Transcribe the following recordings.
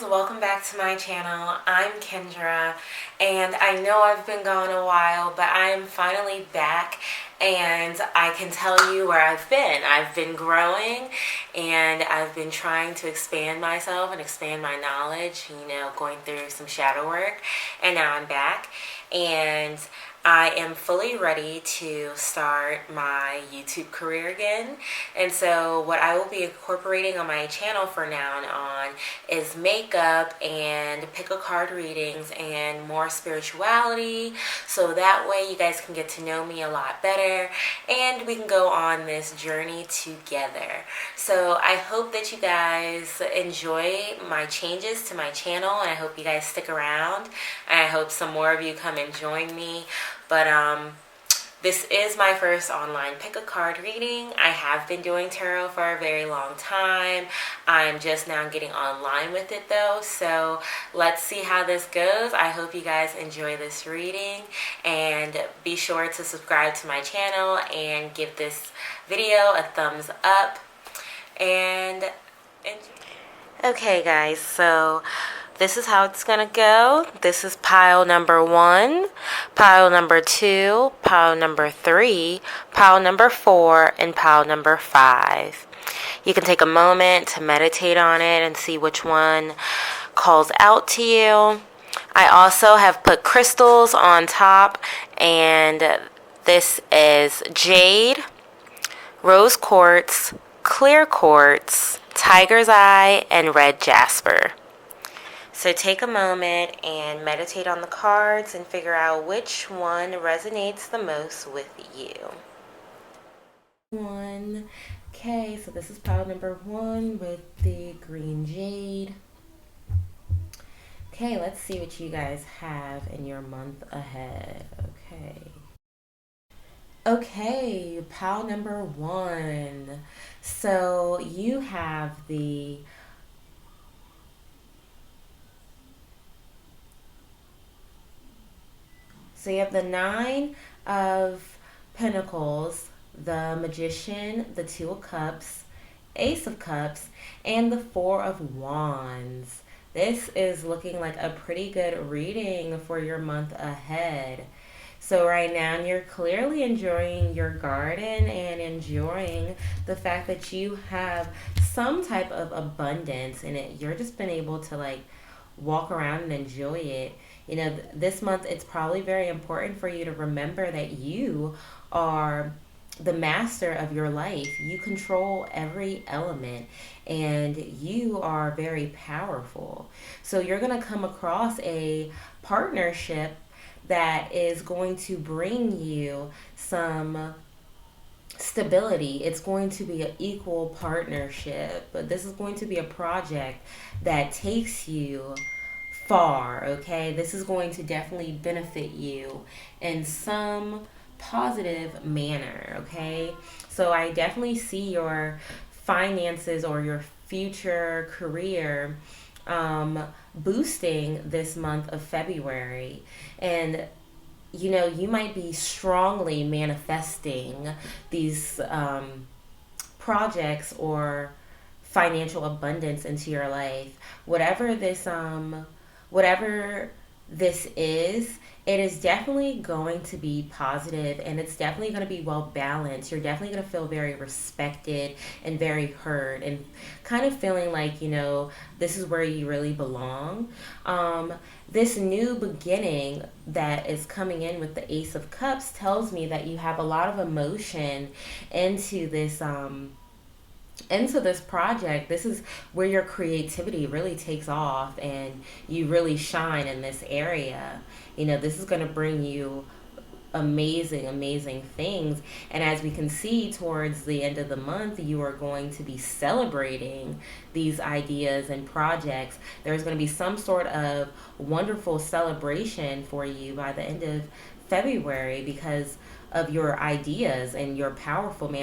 welcome back to my channel. I'm Kendra, and I know I've been gone a while, but I am finally back, and I can tell you where I've been. I've been growing, and I've been trying to expand myself and expand my knowledge, going through some shadow work, and now I'm back, and I am fully ready to start my YouTube career again. And so what I will be incorporating on my channel from now on is makeup and pick a card readings and more spirituality, so that way you guys can get to know me a lot better and we can go on this journey together. So I hope that you guys enjoy my changes to my channel, and I hope you guys stick around, and I hope some more of you come and join me. But this is my first online pick a card reading. I have been doing tarot for a very long time. I'm just now getting online with it though, so let's see how this goes. I hope you guys enjoy this reading, and be sure to subscribe to my channel and give this video a thumbs up. And okay guys, so this is how it's gonna go. This is pile number 1, pile number 2, pile number 3, pile number 4, and pile number 5. You can take a moment to meditate on it and see which one calls out to you. I also have put crystals on top, and this is jade, rose quartz, clear quartz, tiger's eye, and red jasper. So take a moment and meditate on the cards and figure out which one resonates the most with you. Okay, so this is pile number 1 with the green jade. Okay, let's see what you guys have in your month ahead. Okay, pile number 1. So you have the So you have the 9 of Pentacles, the Magician, the 2 of Cups, Ace of Cups, and the 4 of Wands. This is looking like a pretty good reading for your month ahead. So right now you're clearly enjoying your garden and enjoying the fact that you have some type of abundance in it. You're just been able to walk around and enjoy it. This month it's probably very important for you to remember that you are the master of your life. You control every element, and you are very powerful. So you're going to come across a partnership that is going to bring you some stability. It's going to be an equal partnership, but this is going to be a project that takes you far. Okay, this is going to definitely benefit you in some positive manner. Okay, so I definitely see your finances or your future career boosting this month of February. And you might be strongly manifesting these projects or financial abundance into your life. Whatever this is, it is definitely going to be positive, and it's definitely going to be well balanced. You're definitely going to feel very respected and very heard, and kind of feeling like this is where you really belong. This new beginning that is coming in with the Ace of Cups tells me that you have a lot of emotion into this project. This is where your creativity really takes off and you really shine in this area. This is going to bring you amazing things, and as we can see towards the end of the month, you are going to be celebrating these ideas and projects. There's going to be some sort of wonderful celebration for you by the end of February because of your ideas and your powerful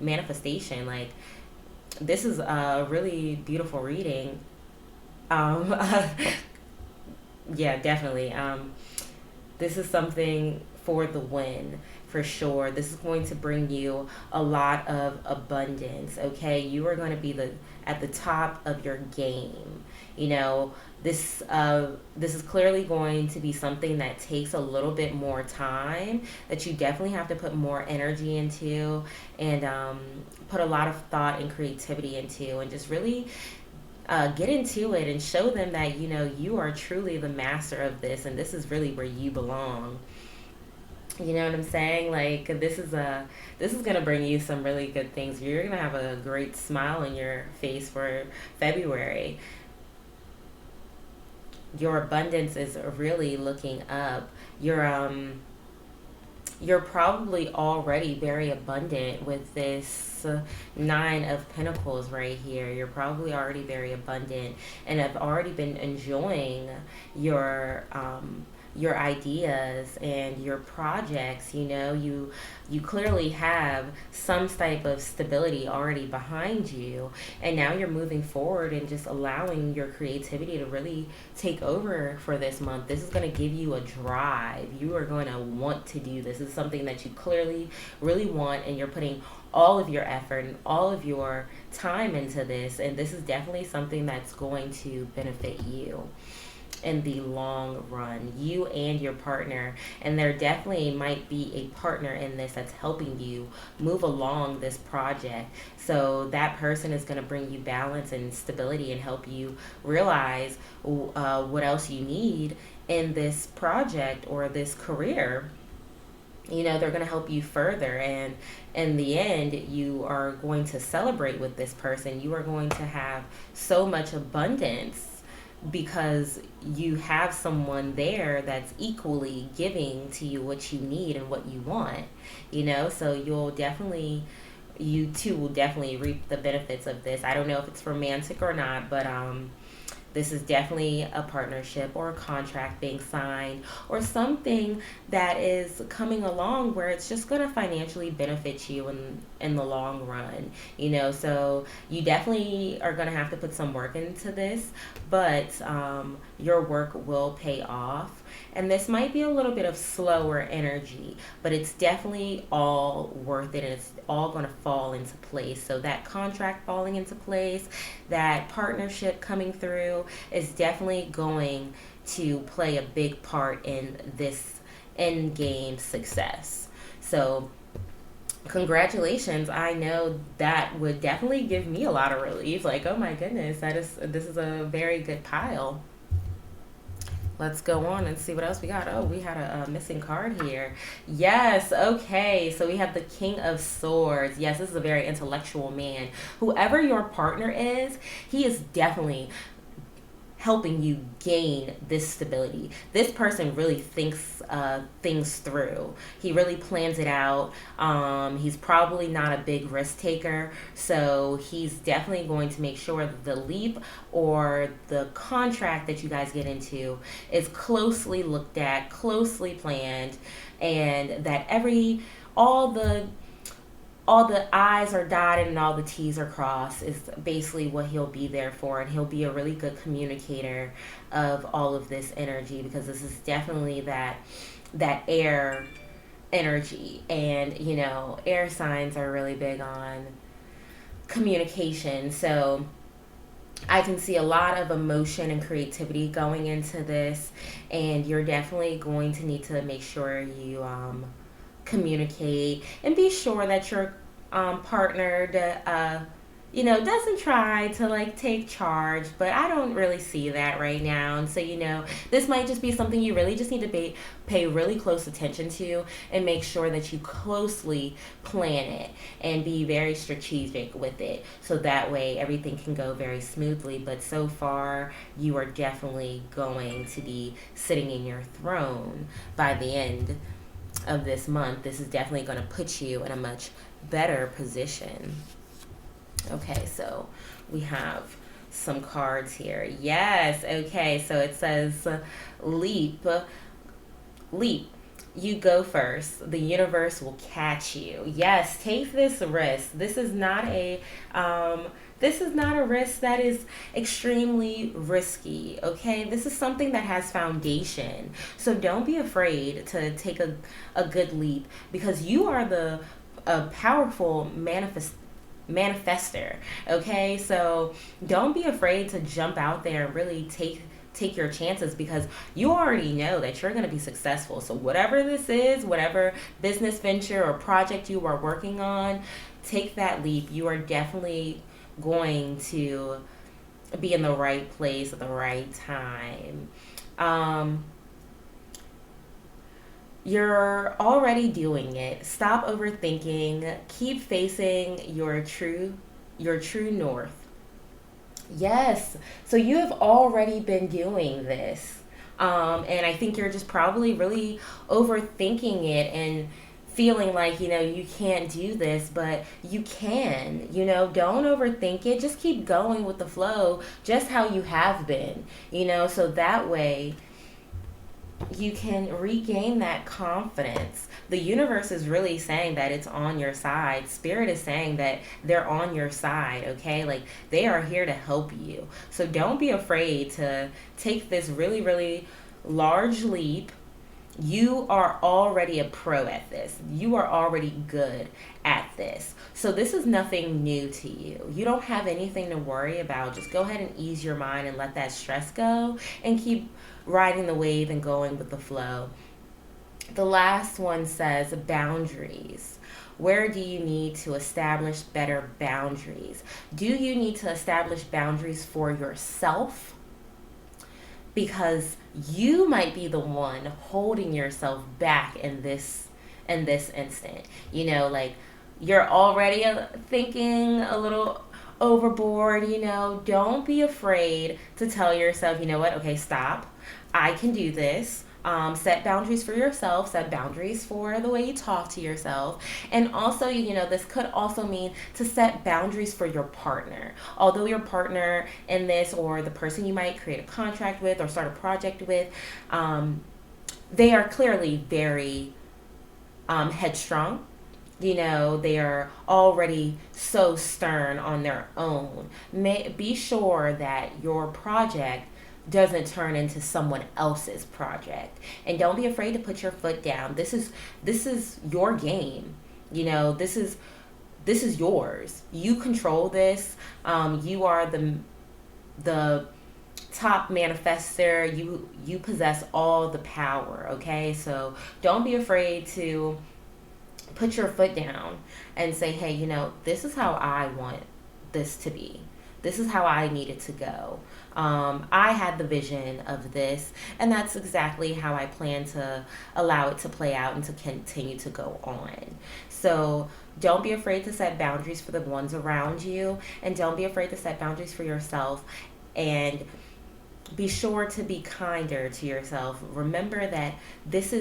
manifestation. This is a really beautiful reading. Yeah, definitely. This is something for the win. for sure. This is going to bring you a lot of abundance, okay? You are going to be at the top of your game. You know, this is clearly going to be something that takes a little bit more time, that you definitely have to put more energy into, and put a lot of thought and creativity into, and just really get into it and show them that, you know, you are truly the master of this, and this is really where you belong. You know what I'm saying? Like, this is gonna bring you some really good things. You're gonna have a great smile on your face for February. Your abundance is really looking up. You're probably already very abundant with this nine of pentacles right here. You're probably already very abundant and have already been enjoying your ideas and your projects. You know, you clearly have some type of stability already behind you, and now you're moving forward and just allowing your creativity to really take over for this month. This is going to give you a drive. You are going to want to do this. This is something that you clearly really want, and you're putting all of your effort and all of your time into this, and this is definitely something that's going to benefit you in the long run, you and your partner. And there definitely might be a partner in this that's helping you move along this project. So that person is going to bring you balance and stability and help you realize what else you need in this project or this career. You know, they're going to help you further, and in the end you are going to celebrate with this person. You are going to have so much abundance because you have someone there that's equally giving to you what you need and what you want. You know, so you two will definitely reap the benefits of this. I don't know if it's romantic or not, but this is definitely a partnership or a contract being signed, or something that is coming along where it's just going to financially benefit you in the long run. You know, so you definitely are going to have to put some work into this, but your work will pay off. And this might be a little bit of slower energy, but it's definitely all worth it, and it's all going to fall into place. So that contract falling into place, that partnership coming through, is definitely going to play a big part in this end game success. So congratulations. I know that would definitely give me a lot of relief. Like, oh my goodness, this is a very good pile. Let's go on and see what else we got. Oh, we had a missing card here. Yes, okay. So we have the King of Swords. Yes, this is a very intellectual man. Whoever your partner is, he is definitely helping you gain this stability. This person really thinks things through. He really plans it out. He's probably not a big risk taker, so he's definitely going to make sure that the leap or the contract that you guys get into is closely looked at, closely planned, and that all the I's are dotted and all the T's are crossed is basically what he'll be there for. And he'll be a really good communicator of all of this energy, because this is definitely that air energy. And, you know, air signs are really big on communication. So I can see a lot of emotion and creativity going into this, and you're definitely going to need to make sure you communicate and be sure that your partner doesn't try to like take charge, but I don't really see that right now. And so, you know, this might just be something you really just need to pay really close attention to, and make sure that you closely plan it and be very strategic with it, so that way everything can go very smoothly. But so far, you are definitely going to be sitting in your throne by the end of this month. This is definitely going to put you in a much better position. Okay, so we have some cards here. Yes, okay, so it says leap. You go first. The universe will catch you. Yes, take this risk. This is not a This is not a risk that is extremely risky, okay? This is something that has foundation. So don't be afraid to take a good leap, because you are a powerful manifester, okay? So don't be afraid to jump out there and really take your chances, because you already know that you're going to be successful. So whatever this is, whatever business venture or project you are working on, take that leap. You are definitely going to be in the right place at the right time. You're already doing it. Stop overthinking. Keep facing your true north. Yes. So you have already been doing this. And I think you're just probably really overthinking it and feeling like, you can't do this, but you can. Don't overthink it. Just keep going with the flow, just how you have been, so that way you can regain that confidence. The universe is really saying that it's on your side. Spirit is saying that they're on your side, okay? Like, they are here to help you. So don't be afraid to take this really, really large leap. You are already a pro at this. You are already good at this. So this is nothing new to you. You don't have anything to worry about. Just go ahead and ease your mind and let that stress go and keep riding the wave and going with the flow. The last one says boundaries. Where do you need to establish better boundaries? Do you need to establish boundaries for yourself? Because you might be the one holding yourself back in this instant. Like, you're already thinking a little overboard. Don't be afraid to tell yourself, you know what, okay, stop. I can do this. Set boundaries for yourself, set boundaries for the way you talk to yourself. And also, this could also mean to set boundaries for your partner. Although your partner in this, or the person you might create a contract with or start a project with, they are clearly very headstrong. They are already so stern on their own. Be sure that your project doesn't turn into someone else's project. And don't be afraid to put your foot down. This is your game. This is yours. You control this. You are the top manifester. You possess all the power, okay? So don't be afraid to put your foot down and say, hey, this is how I want this to be. This is how I need it to go. I had the vision of this, and that's exactly how I plan to allow it to play out and to continue to go on. So don't be afraid to set boundaries for the ones around you, and don't be afraid to set boundaries for yourself, and be sure to be kinder to yourself. Remember that this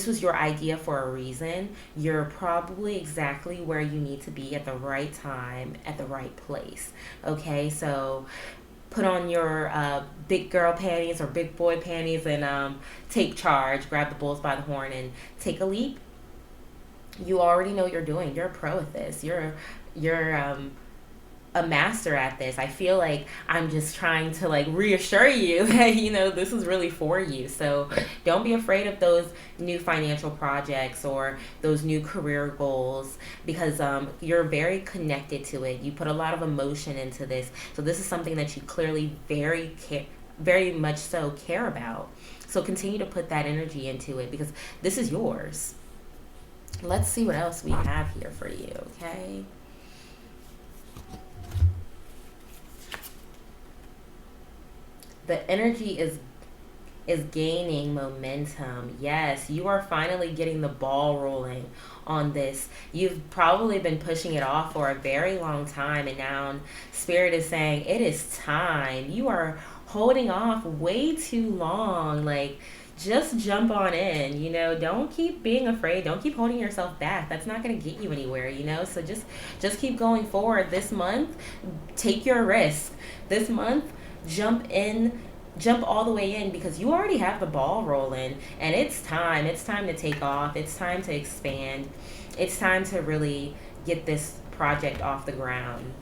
was your idea for a reason. You're probably exactly where you need to be at the right time, at the right place. Okay, so put on your big girl panties or big boy panties and take charge. Grab the bulls by the horn and take a leap. You already know what you're doing. You're a pro at this. You're a master at this. I feel like I'm just trying to reassure you that this is really for you. So don't be afraid of those new financial projects or those new career goals, because you're very connected to it. You put a lot of emotion into this. So this is something that you clearly very much so care about. So continue to put that energy into it, because this is yours. Let's see what else we have here for you, okay? The energy is gaining momentum. Yes, you are finally getting the ball rolling on this. You've probably been pushing it off for a very long time, and now Spirit is saying it is time. You are holding off way too long. Just jump on in. Don't keep being afraid. Don't keep holding yourself back. That's not going to get you anywhere. So just keep going forward. This month, take your risk. This month, jump all the way in, because you already have the ball rolling, and it's time to take off. It's time to expand. It's time to really get this project off the ground.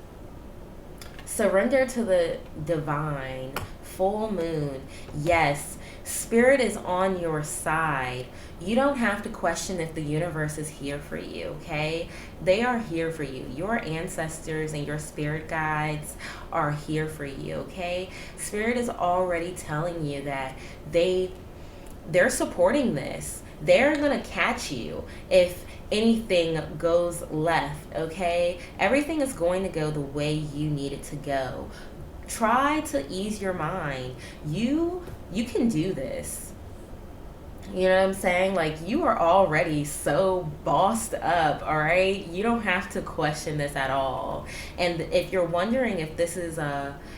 Surrender to the divine. Full moon. Yes, spirit is on your side. You don't have to question if the universe is here for you, okay? They are here for you. Your ancestors and your spirit guides are here for you, okay? Spirit is already telling you that they're supporting this. They're going to catch you if anything goes left, okay? Everything is going to go the way you need it to go. Try to ease your mind. You can do this. You know what I'm saying? Like, you are already so bossed up, all right? You don't have to question this at all. And if you're wondering if this is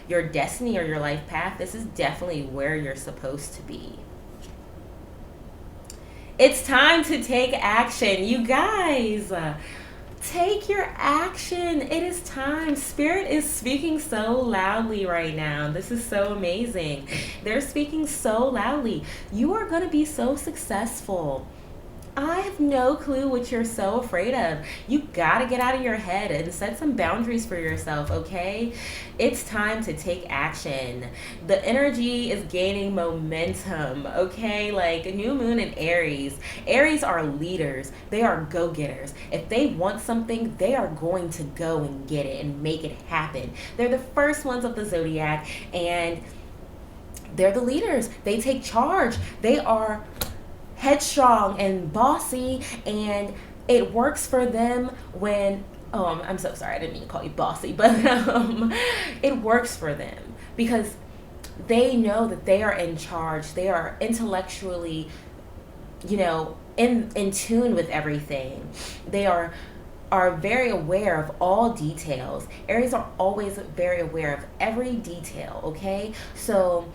your destiny or your life path, this is definitely where you're supposed to be. It's time to take action, you guys. Take your action. It is time. Spirit is speaking so loudly right now. This is so amazing. They're speaking so loudly. You are going to be so successful. I have no clue what you're so afraid of. You got to get out of your head and set some boundaries for yourself, okay? It's time to take action. The energy is gaining momentum, okay? Like new moon in Aries. Aries are leaders. They are go-getters. If they want something, they are going to go and get it and make it happen. They're the first ones of the zodiac, and they're the leaders. They take charge. They are headstrong and bossy, and it works for them when I'm so sorry, I didn't mean to call you bossy, but it works for them because they know that they are in charge. They are intellectually, in tune with everything. They are very aware of all details. Aries are always very aware of every detail, okay? So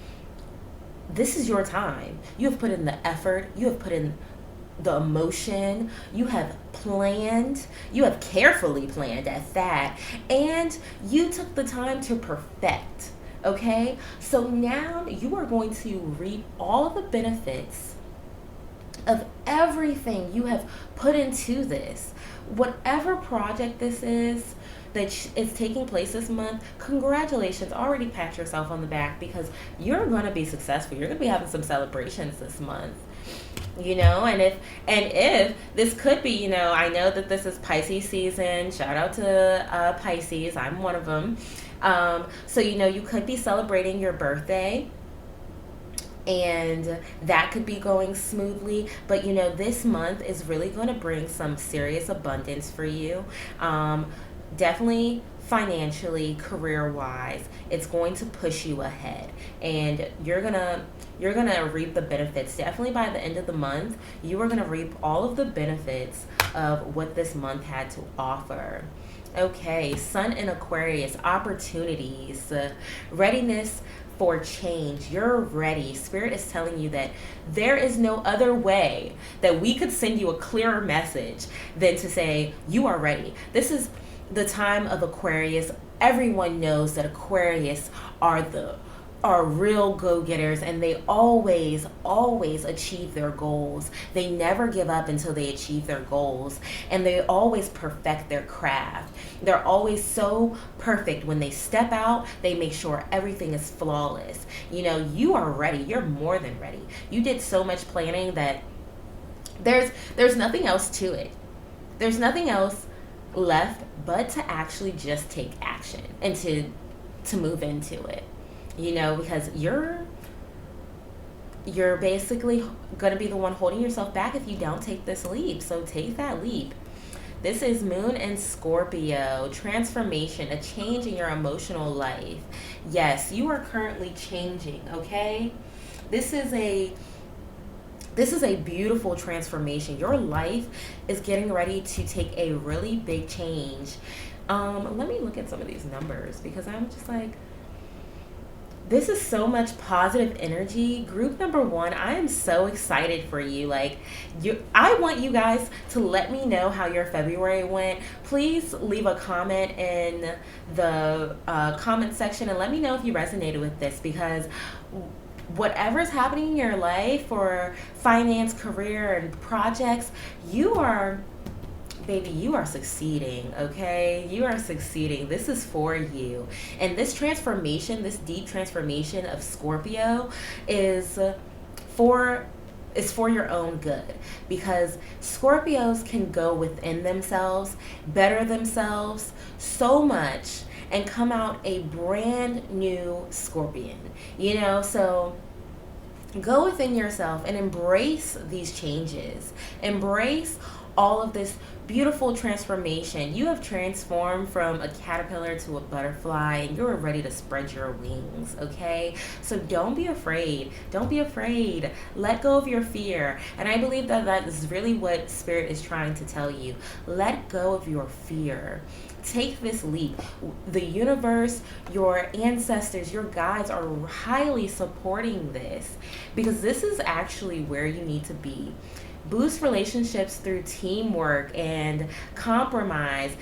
this is your time. You have put in the effort. You have put in the emotion. You have planned. You have carefully planned at that. And you took the time to perfect. Okay? So now you are going to reap all the benefits of everything you have put into this. Whatever project this is that is taking place this month, congratulations. Already pat yourself on the back because you're going to be successful. You're going to be having some celebrations this month. And if this could be, I know that this is Pisces season. Shout out to Pisces. I'm one of them. So, you could be celebrating your birthday, and that could be going smoothly. But this month is really going to bring some serious abundance for you. Definitely financially, career-wise, it's going to push you ahead, and you're gonna reap the benefits. Definitely by the end of the month, you are gonna reap all of the benefits of what this month had to offer. Okay, Sun in Aquarius, opportunities, readiness for change. You're ready. Spirit is telling you that there is no other way that we could send you a clearer message than to say you are ready. This is the time of Aquarius. Everyone knows that Aquarius are real go-getters, and they always achieve their goals. They never give up until they achieve their goals, and they always perfect their craft. They're always so perfect. When they step out, they make sure everything is flawless. You are ready. You're more than ready. You did so much planning that there's nothing else to it. There's nothing else left but to actually just take action and to move into it, because you're basically going to be the one holding yourself back if you don't take this leap. So take that leap. This is Moon and Scorpio, transformation, a change in your emotional life. Yes, you are currently changing, okay? This is a beautiful transformation. Your life is getting ready to take a really big change. Let me look at some of these numbers because I'm just like, this is so much positive energy. Group number 1, I am so excited for you. I want you guys to let me know how your February went. Please leave a comment in the comment section and let me know if you resonated with this, because whatever's happening in your life, or finance, career, and projects, you are baby, you are succeeding, okay? You are succeeding. This is for you. And this transformation, this deep transformation of Scorpio is for your own good, because Scorpios can go within themselves, better themselves so much, and come out a brand new Scorpion, so go within yourself and embrace these changes. Embrace all of this beautiful transformation. You have transformed from a caterpillar to a butterfly, and you're ready to spread your wings, okay? So don't be afraid. Don't be afraid. Let go of your fear. And I believe that is really what Spirit is trying to tell you. Let go of your fear. Take this leap. The universe, your ancestors, your guides are highly supporting this, because this is actually where you need to be. Boost relationships through teamwork and compromise.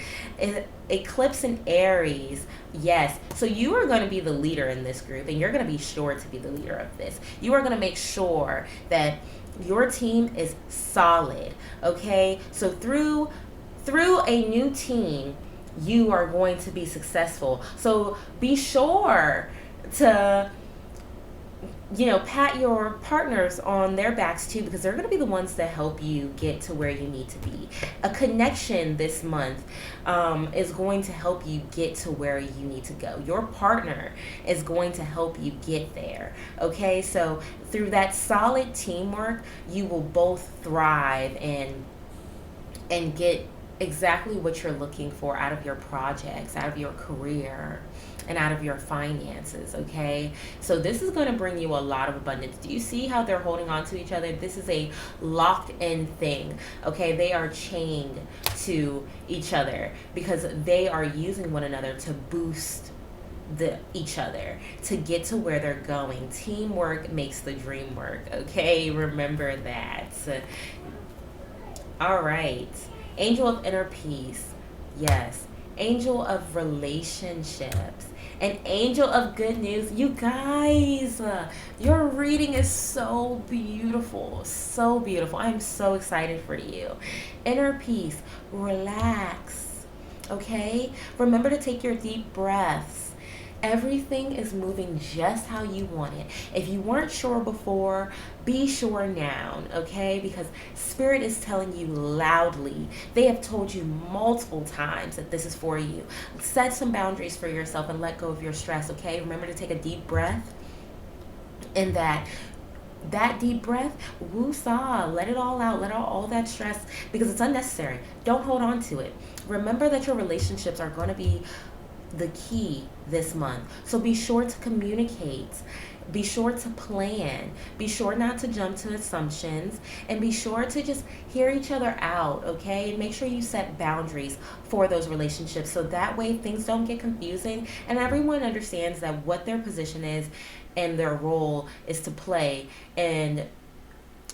Eclipse in Aries. Yes. So you are going to be the leader in this group, and you're going to be sure to be the leader of this. You are going to make sure that your team is solid. Okay? So through a new team, you are going to be successful. So be sure to pat your partners on their backs too, because they're going to be the ones that help you get to where you need to be. A connection this month is going to help you get to where you need to go. Your partner is going to help you get there. Okay, so through that solid teamwork, you will both thrive and get exactly what you're looking for out of your projects, out of your career, and out of your finances, okay? So this is going to bring you a lot of abundance. Do you see how they're holding on to each other? This is a locked-in thing, okay? They are chained to each other because they are using one another to boost each other to get to where they're going. Teamwork makes the dream work, okay? Remember that. All right. Angel of inner peace. Yes. Angel of relationships. An angel of good news. You guys, your reading is so beautiful. So beautiful. I'm so excited for you. Inner peace. Relax. Okay? Remember to take your deep breaths. Everything is moving just how you want it. If you weren't sure before, be sure now, okay? Because Spirit is telling you loudly. They have told you multiple times that this is for you. Set some boundaries for yourself and let go of your stress, okay? Remember to take a deep breath. And that deep breath, woo-saw, let it all out, let out all that stress, because it's unnecessary. Don't hold on to it. Remember that your relationships are going to be the key this month. So be sure to communicate. Be sure to plan. Be sure not to jump to assumptions, and be sure to just hear each other out, okay? And make sure you set boundaries for those relationships, so that way things don't get confusing and everyone understands that what their position is and their role is to play in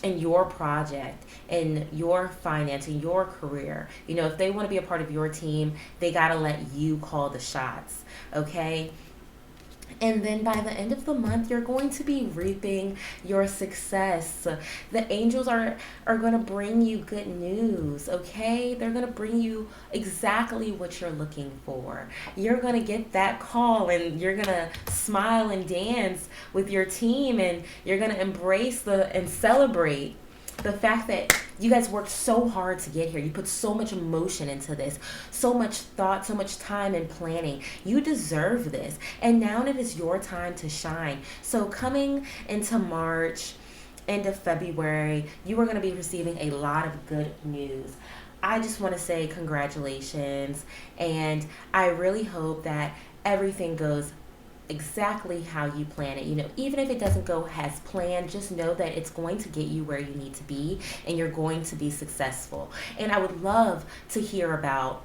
your project, in your finance, in your career. If they want to be a part of your team, they got to let you call the shots, okay? And then by the end of the month, you're going to be reaping your success. The angels are going to bring you good news, okay? They're going to bring you exactly what you're looking for. You're going to get that call, and you're going to smile and dance with your team, and you're going to embrace and celebrate the fact that you guys worked so hard to get here. You put so much emotion into this, so much thought, so much time and planning. You deserve this. And now it is your time to shine. So coming into March, end of February, you are going to be receiving a lot of good news. I just want to say congratulations. And I really hope that everything goes exactly how you plan it. Even if it doesn't go as planned, just know that it's going to get you where you need to be, and you're going to be successful. And I would love to hear about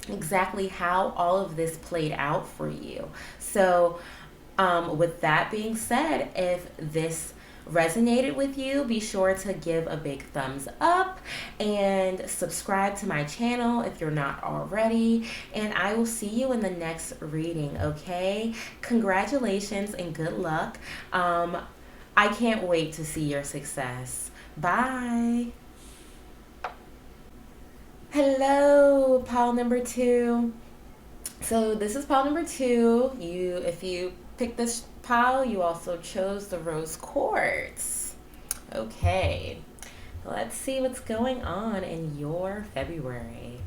exactly how all of this played out for you. So with that being said, if this resonated with you, be sure to give a big thumbs up and subscribe to my channel if you're not already, and I will see you in the next reading, okay? Congratulations and good luck. I can't wait to see your success. Bye. Hello, pile number two. So this is pile number two. If you picked this pile, you also chose the rose quartz. Okay, let's see what's going on in your February.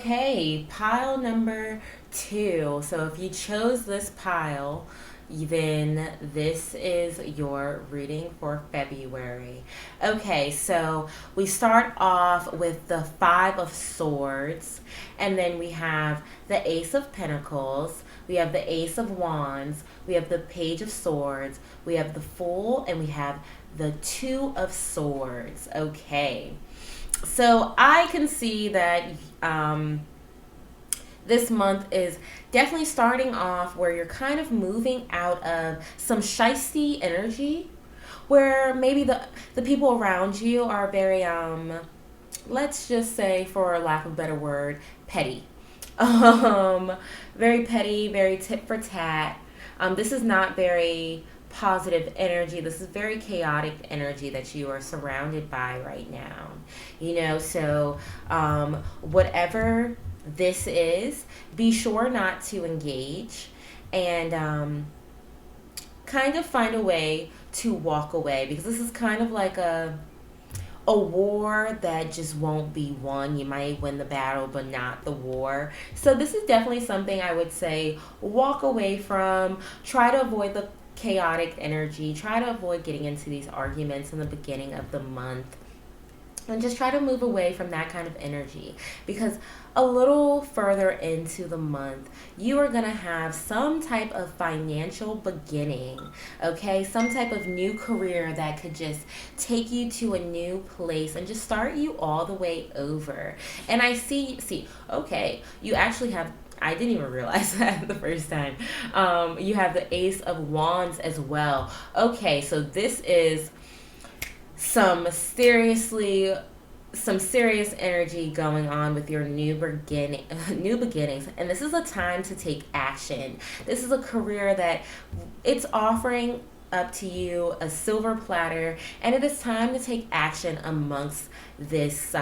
Okay, pile number two. So if you chose this pile, then this is your reading for February. Okay, so we start off with the Five of Swords, and then we have the Ace of Pentacles, we have the Ace of Wands, we have the Page of Swords, we have the Fool, and we have the Two of Swords. Okay. So I can see that this month is definitely starting off where you're kind of moving out of some shisty energy, where maybe the people around you are very let's just say, for lack of a better word, petty. Very petty, very tit for tat. This is not very positive energy. This is very chaotic energy that you are surrounded by right now. So whatever this is, be sure not to engage, and kind of find a way to walk away, because this is kind of like a war that just won't be won. You might win the battle, but not the war. So this is definitely something I would say walk away from. Try to avoid the chaotic energy. Try to avoid getting into these arguments in the beginning of the month. And just try to move away from that kind of energy, because a little further into the month, you are going to have some type of financial beginning, okay? Some type of new career that could just take you to a new place and just start you all the way over. And I see, okay, you actually have, I didn't even realize that the first time. You have the Ace of Wands as well. Okay, so this is some serious energy going on with your new beginnings, and this is a time to take action. This is a career that it's offering up to you a silver platter, and it is time to take action amongst this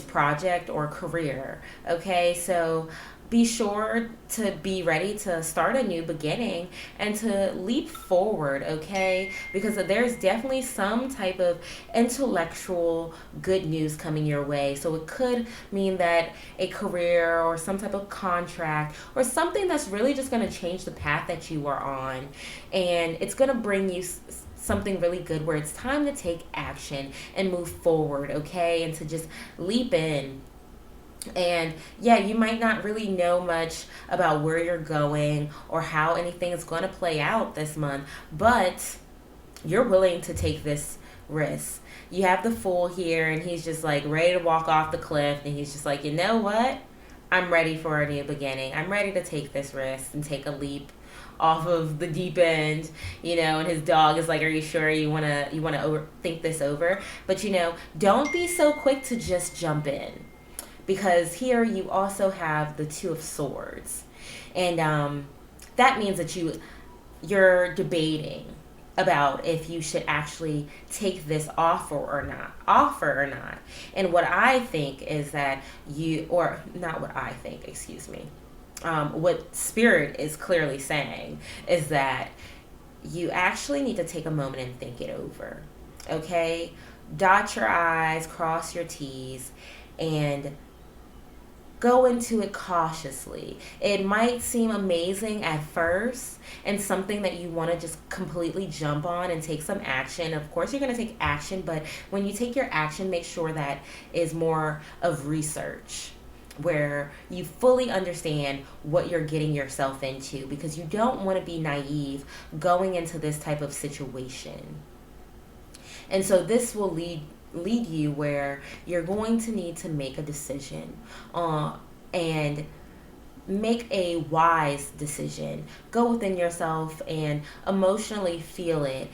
project or career. Okay, so be sure to be ready to start a new beginning and to leap forward, okay? Because there's definitely some type of intellectual good news coming your way. So it could mean that a career or some type of contract or something that's really just going to change the path that you are on, and it's going to bring you something really good where it's time to take action and move forward, okay? And to just leap in. And yeah, you might not really know much about where you're going or how anything is going to play out this month, but you're willing to take this risk. You have the Fool here, and he's just like ready to walk off the cliff, and he's just like, you know what? I'm ready for a new beginning. I'm ready to take this risk and take a leap off of the deep end, and his dog is like, are you sure you want to think this over? But don't be so quick to just jump in, because here you also have the Two of Swords, and that means that you're debating about if you should actually take this offer or not. And what I think is that what Spirit is clearly saying is that you actually need to take a moment and think it over, okay? Dot your I's, cross your T's, and go into it cautiously. It might seem amazing at first and something that you want to just completely jump on and take some action. Of course, you're going to take action, but when you take your action, make sure that is more of research, where you fully understand what you're getting yourself into, because you don't want to be naive going into this type of situation. And so this will lead you where you're going to need to make a decision, and make a wise decision. Go within yourself and emotionally feel it.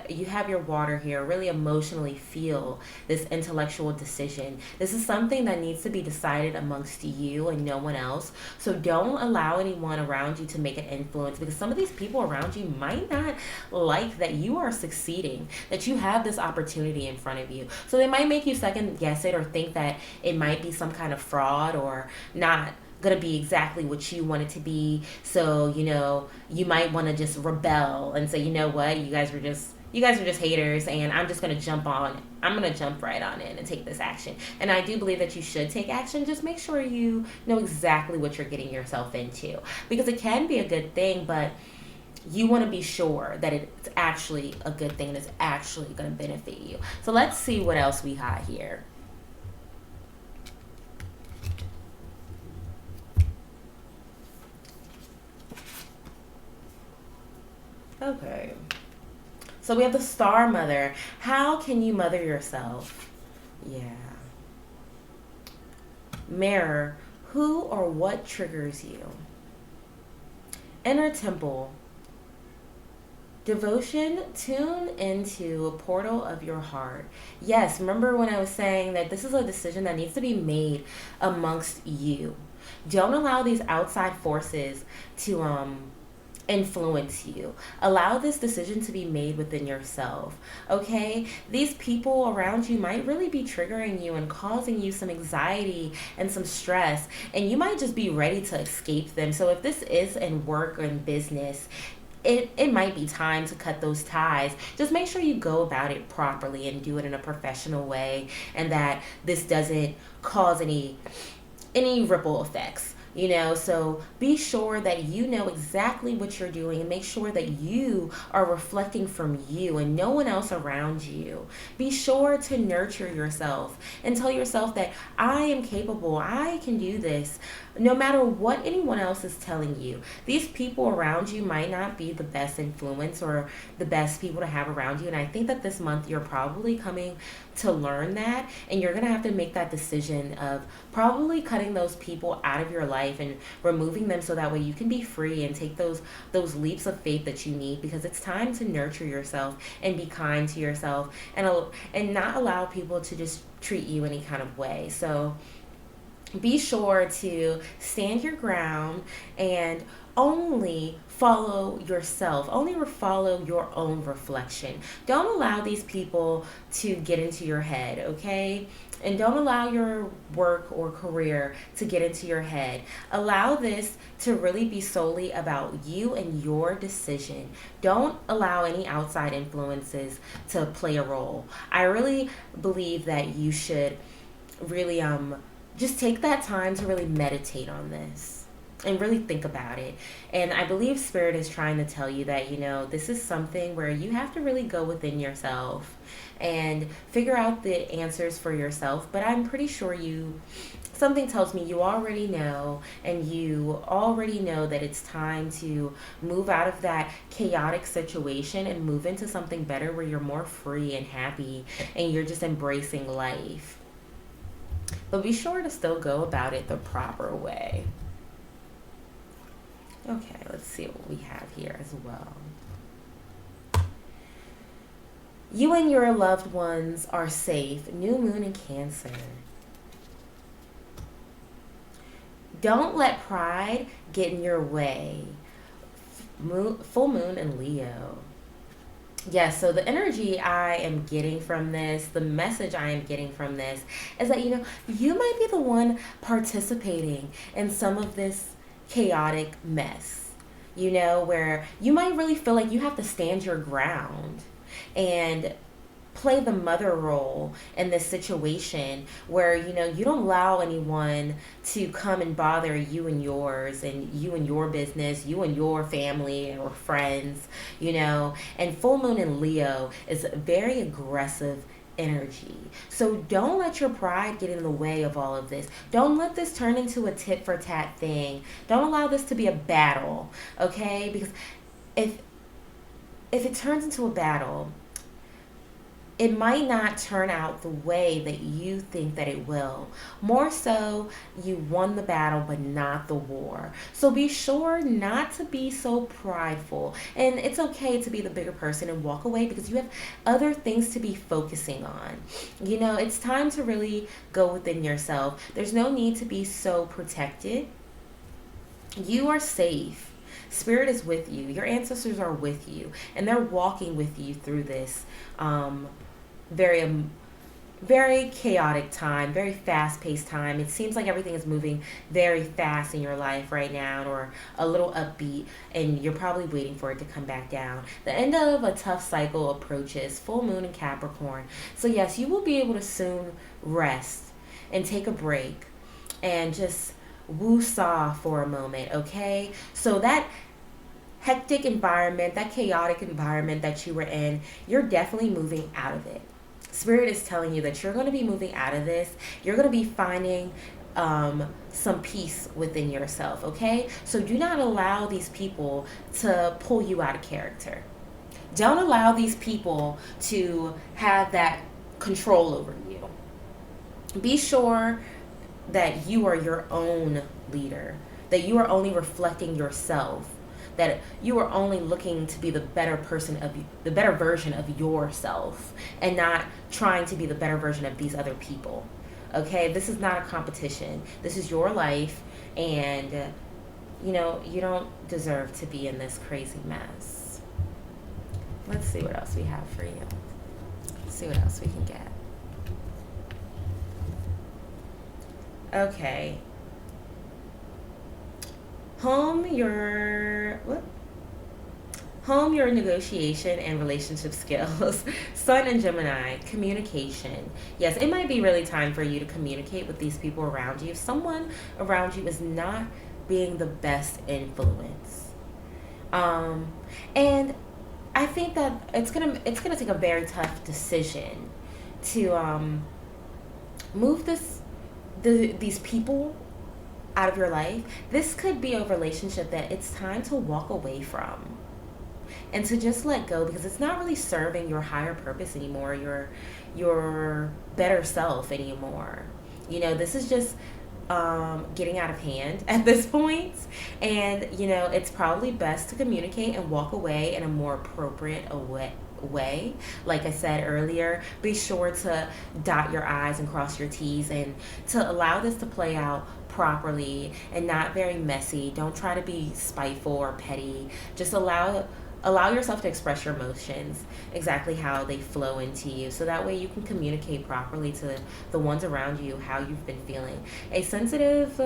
You have your water here. Really emotionally feel this intellectual decision. This is something that needs to be decided amongst you and no one else. So don't allow anyone around you to make an influence, because some of these people around you might not like that you are succeeding, that you have this opportunity in front of you. So they might make you second guess it or think that it might be some kind of fraud or not gonna be exactly what you want it to be. So you might want to just rebel and say, you know what, you guys are just haters, and I'm just gonna jump right on in and take this action. And I do believe that you should take action. Just make sure you know exactly what you're getting yourself into, because it can be a good thing, but you want to be sure that it's actually a good thing and it's actually going to benefit you. So let's see what else we got here. Okay. So we have the Star Mother. How can you mother yourself? Yeah. Mirror. Who or what triggers you? Inner Temple. Devotion, tune into a portal of your heart. Yes, remember when I was saying that this is a decision that needs to be made amongst you. Don't allow these outside forces to influence you. Allow this decision to be made within yourself. Okay? These people around you might really be triggering you and causing you some anxiety and some stress, and you might just be ready to escape them. So if this is in work or in business, it might be time to cut those ties. Just make sure you go about it properly and do it in a professional way, and that this doesn't cause any ripple effects. So be sure that you know exactly what you're doing, and make sure that you are reflecting from you and no one else around you. Be sure to nurture yourself and tell yourself that I am capable, I can do this, no matter what anyone else is telling you. These people around you might not be the best influence or the best people to have around you, and I think that this month you're probably coming to learn that, and you're going to have to make that decision of probably cutting those people out of your life and removing them, so that way you can be free and take those leaps of faith that you need, because it's time to nurture yourself and be kind to yourself, and not allow people to just treat you any kind of way. So be sure to stand your ground and only follow yourself. Only follow your own reflection. Don't allow these people to get into your head, okay? And don't allow your work or career to get into your head. Allow this to really be solely about you and your decision. Don't allow any outside influences to play a role. I really believe that you should really just take that time to really meditate on this and really think about it. And I believe Spirit is trying to tell you that, this is something where you have to really go within yourself and figure out the answers for yourself. But I'm pretty sure something tells me you already know, and you already know that it's time to move out of that chaotic situation and move into something better, where you're more free and happy and you're just embracing life. But be sure to still go about it the proper way. Okay, let's see what we have here as well. You and your loved ones are safe. New moon in Cancer. Don't let pride get in your way. Full moon in Leo. Yes, so the energy I am getting from this, the message I am getting from this is that, you might be the one participating in some of this chaotic mess, where you might really feel like you have to stand your ground and play the mother role in this situation, where you don't allow anyone to come and bother you and yours, and you and your business, you and your family or friends. And full moon in Leo is very aggressive energy. So don't let your pride get in the way of all of this. Don't let this turn into a tit for tat thing. Don't allow this to be a battle, okay? Because if it turns into a battle, it might not turn out the way that you think that it will. More so, you won the battle but not the war. So be sure not to be so prideful. And it's okay to be the bigger person and walk away because you have other things to be focusing on. You know, it's time to really go within yourself. There's no need to be so protected. You are safe. Spirit is with you. Your ancestors are with you, and they're walking with you through this very very chaotic time, very fast-paced time. It seems like everything is moving very fast in your life right now, or a little upbeat, and you're probably waiting for it to come back down. The end of a tough cycle approaches, full moon in Capricorn. So yes, you will be able to soon rest and take a break and just woo-saw for a moment, okay? So that hectic environment, that chaotic environment that you were in, you're definitely moving out of it. Spirit is telling you that you're going to be moving out of this. You're going to be finding some peace within yourself, okay? So do not allow these people to pull you out of character. Don't allow these people to have that control over you. Be sure that you are your own leader, that you are only reflecting yourself, that you are only looking to be the better person of you, the better version of yourself, and not trying to be the better version of these other people. Okay, this is not a competition. This is your life, and you know, you don't deserve to be in this crazy mess. Let's see what else we have for you. Let's see what else we can get. Okay. Hone your negotiation and relationship skills. Sun and Gemini, communication. Yes, it might be really time for you to communicate with these people around you. If someone around you is not being the best influence. And I think that it's gonna take a very tough decision to move these people out of your life. This could be a relationship that it's time to walk away from and to just let go, because it's not really serving your higher purpose anymore, your better self anymore. You know, this is just getting out of hand at this point, and you know, it's probably best to communicate and walk away in a more appropriate way. Like I said earlier, be sure to dot your I's and cross your T's, and to allow this to play out properly and not very messy. Don't try to be spiteful or petty. Just allow yourself to express your emotions exactly how they flow into you, so that way you can communicate properly to the ones around you how you've been feeling. A sensitive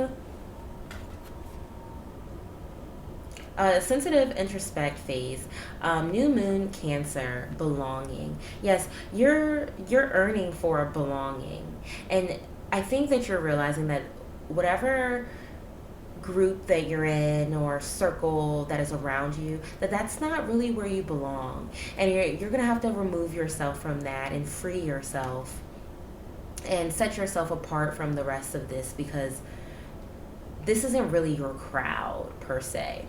introspect phase, new moon Cancer, belonging. Yes, you're earning for a belonging, and I think that you're realizing that whatever group that you're in or circle that is around you, that's not really where you belong, and you're gonna have to remove yourself from that and free yourself and set yourself apart from the rest of this, because this isn't really your crowd per se.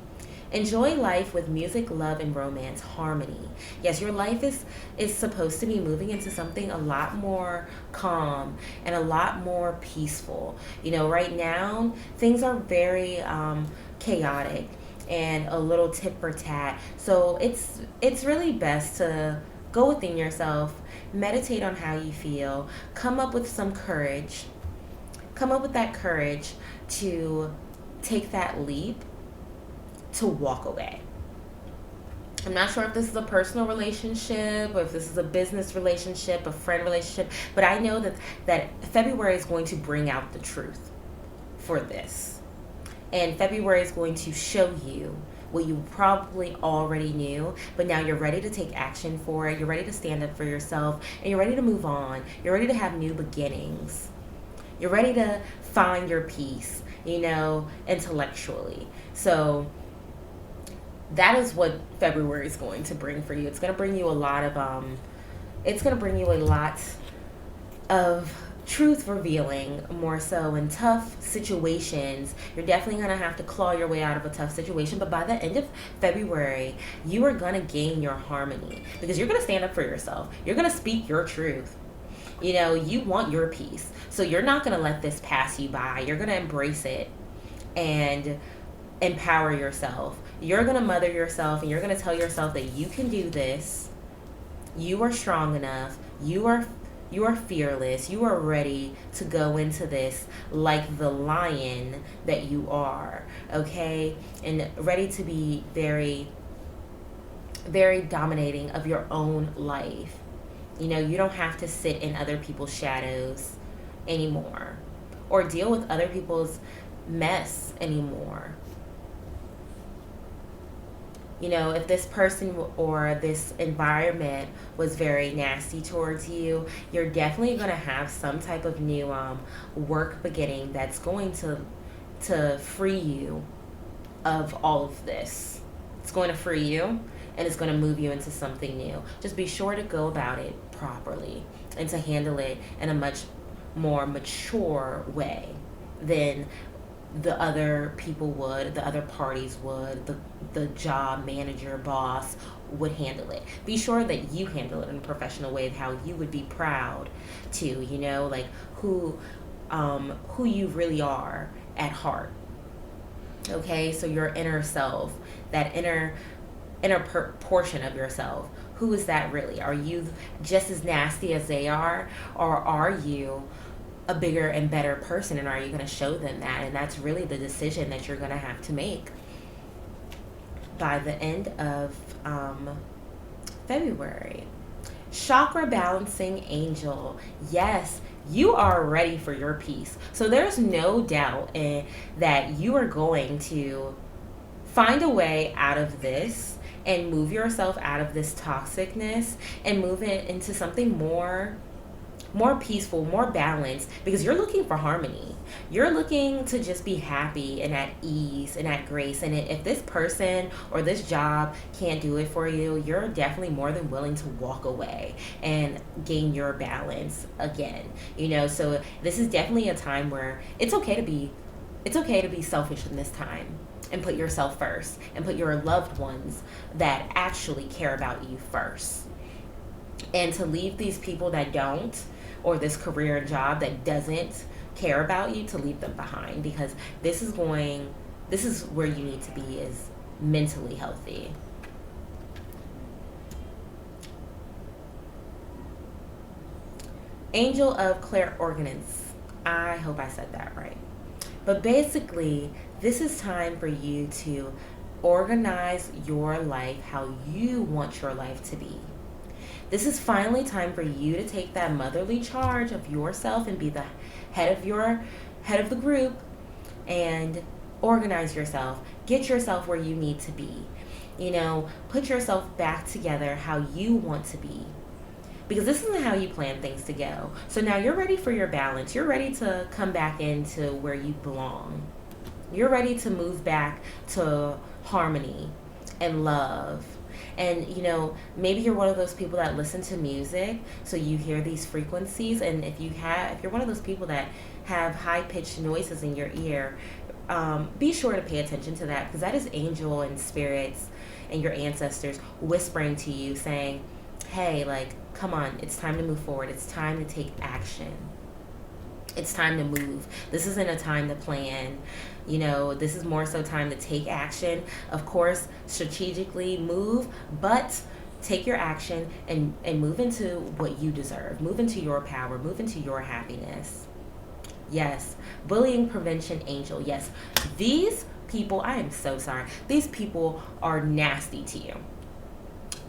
Enjoy life with music, love, and romance, harmony. Yes, your life is supposed to be moving into something a lot more calm and a lot more peaceful. You know, right now, things are very chaotic and a little tit for tat. So it's really best to go within yourself, meditate on how you feel, come up with some courage. Come up with that courage to take that leap, to walk away. I'm not sure if this is a personal relationship or if this is a business relationship, a friend relationship, but I know that February is going to bring out the truth for this. And February is going to show you what you probably already knew, but now you're ready to take action for it. You're ready to stand up for yourself, and you're ready to move on. You're ready to have new beginnings. You're ready to find your peace, you know, intellectually. So that is what February is going to bring for you. It's going to bring you a lot of truth revealing more so in tough situations. You're definitely going to have to claw your way out of a tough situation, but by the end of February, you are going to gain your harmony because you're going to stand up for yourself. You're going to speak your truth. You know, you want your peace. So you're not going to let this pass you by. You're going to embrace it and empower yourself. You're going to mother yourself and you're going to tell yourself that you can do this. You are strong enough. You are fearless. You are ready to go into this like the lion that you are, okay? And ready to be very, very dominating of your own life. You know, you don't have to sit in other people's shadows anymore or deal with other people's mess anymore. You know, if this person or this environment was very nasty towards you, you're definitely going to have some type of new work beginning that's going to free you of all of this. It's going to free you and it's going to move you into something new. Just be sure to go about it properly and to handle it in a much more mature way than the other people would, the other parties would, the job manager, boss would handle it. Be sure that you handle it in a professional way, how you would be proud to, you know, like who you really are at heart. Okay, so your inner self, that inner portion of yourself, who is that really? Are you just as nasty as they are, or are you a bigger and better person, and are you going to show them that? And that's really the decision that you're going to have to make by the end of February. Chakra balancing angel. Yes, you are ready for your peace. So there's no doubt that you are going to find a way out of this and move yourself out of this toxicness and move it into something more peaceful, more balanced, because you're looking for harmony. You're looking to just be happy and at ease and at grace. And if this person or this job can't do it for you, you're definitely more than willing to walk away and gain your balance again. You know, so this is definitely a time where it's okay to be selfish in this time and put yourself first and put your loved ones that actually care about you first. And to leave these people that don't, or this career and job that doesn't care about you, to leave them behind, because this is where you need to be, is mentally healthy. Angel of clairaudience. I hope I said that right. But basically, this is time for you to organize your life how you want your life to be. This is finally time for you to take that motherly charge of yourself and be the head of the group and organize yourself. Get yourself where you need to be. You know, put yourself back together how you want to be. Because this isn't how you plan things to go. So now you're ready for your balance. You're ready to come back into where you belong. You're ready to move back to harmony and love. And, you know, maybe you're one of those people that listen to music, so you hear these frequencies. And if you're one of those people that have high-pitched noises in your ear, be sure to pay attention to that, because that is angel and spirits and your ancestors whispering to you, saying, hey, like, come on, it's time to move forward. It's time to take action. It's time to move. This isn't a time to plan. You know, this is more so time to take action. Of course, strategically move, but take your action and move into what you deserve. Move into your power. Move into your happiness. Yes. Bullying prevention angel. Yes. These people, I am so sorry. These people are nasty to you.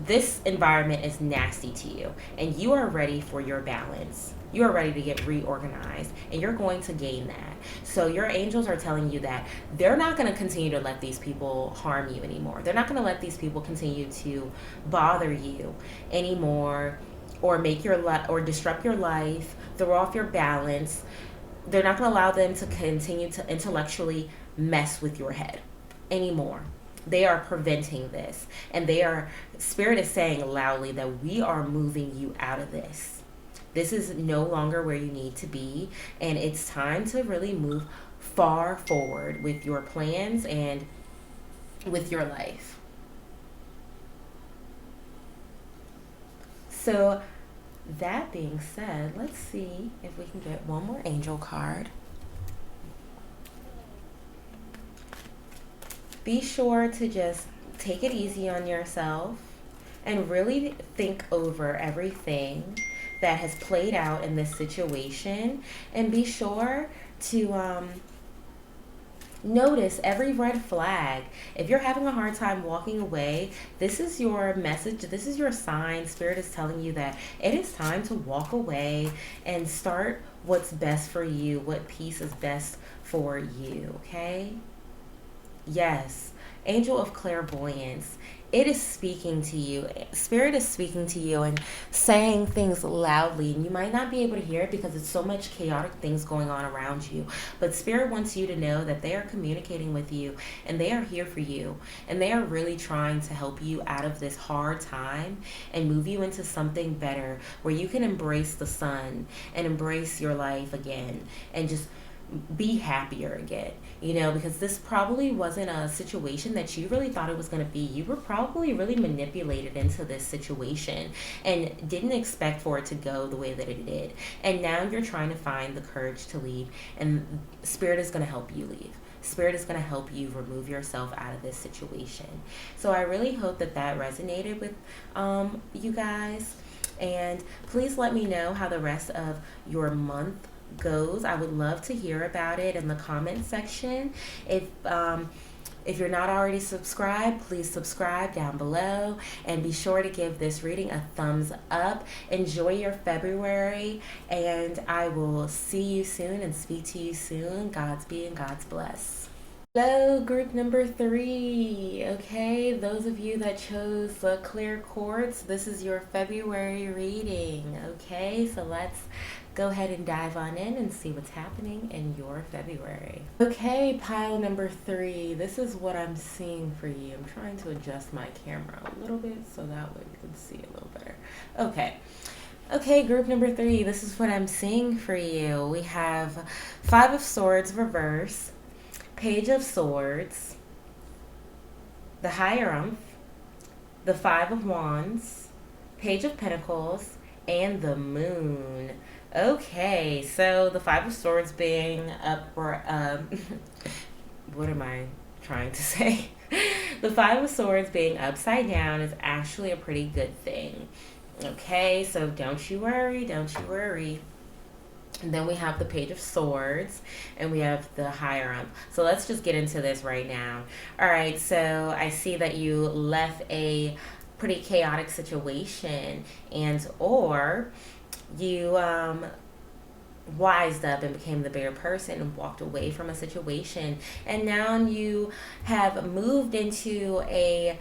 This environment is nasty to you, and you are ready for your balance. You are ready to get reorganized, and you're going to gain that. So your angels are telling you that they're not going to continue to let these people harm you anymore. They're not going to let these people continue to bother you anymore, or make your or disrupt your life, throw off your balance. They're not going to allow them to continue to intellectually mess with your head anymore. They are preventing this, and Spirit is saying loudly that we are moving you out of this. This is no longer where you need to be, and it's time to really move far forward with your plans and with your life. So, that being said, let's see if we can get one more angel card. Be sure to just take it easy on yourself and really think over everything that has played out in this situation, and be sure to notice every red flag. If you're having a hard time walking away, this is your message, this is your sign. Spirit is telling you that it is time to walk away and start what's best for you, what peace is best for you, okay? Yes, angel of clairvoyance. It is speaking to you. Spirit is speaking to you and saying things loudly. And you might not be able to hear it because it's so much chaotic things going on around you. But Spirit wants you to know that they are communicating with you and they are here for you. And they are really trying to help you out of this hard time and move you into something better where you can embrace the sun and embrace your life again and just be happier again, because this probably wasn't a situation that you really thought it was going to be. You were probably really manipulated into this situation and didn't expect for it to go the way that it did. And now you're trying to find the courage to leave, and Spirit is going to help you leave. Spirit is going to help you remove yourself out of this situation. So I really hope that resonated with you guys. And please let me know how the rest of your month goes. I would love to hear about it in the comment section. If you're not already subscribed, please subscribe down below and be sure to give this reading a thumbs up. Enjoy your February, and I will see you soon and speak to you soon. Godspeed and God's bless. Hello, group number 3. Okay, those of you that chose the clear quartz, this is your February reading. Okay, so let's go ahead and dive on in and see what's happening in your February. Okay, pile number 3. This is what I'm seeing for you. I'm trying to adjust my camera a little bit so that way you can see a little better. Okay, group number 3. This is what I'm seeing for you. We have 5 of Swords reverse, Page of Swords, the Hierophant, the 5 of Wands, Page of Pentacles, and the Moon. Okay, so the 5 of Swords being up for, what am I trying to say? The 5 of Swords being upside down is actually a pretty good thing. Okay, so don't you worry. And then we have the Page of Swords, and we have the Hierophant. So let's just get into this right now. All right, so I see that you left a pretty chaotic situation, and or you wised up and became the bigger person and walked away from a situation, and now you have moved into a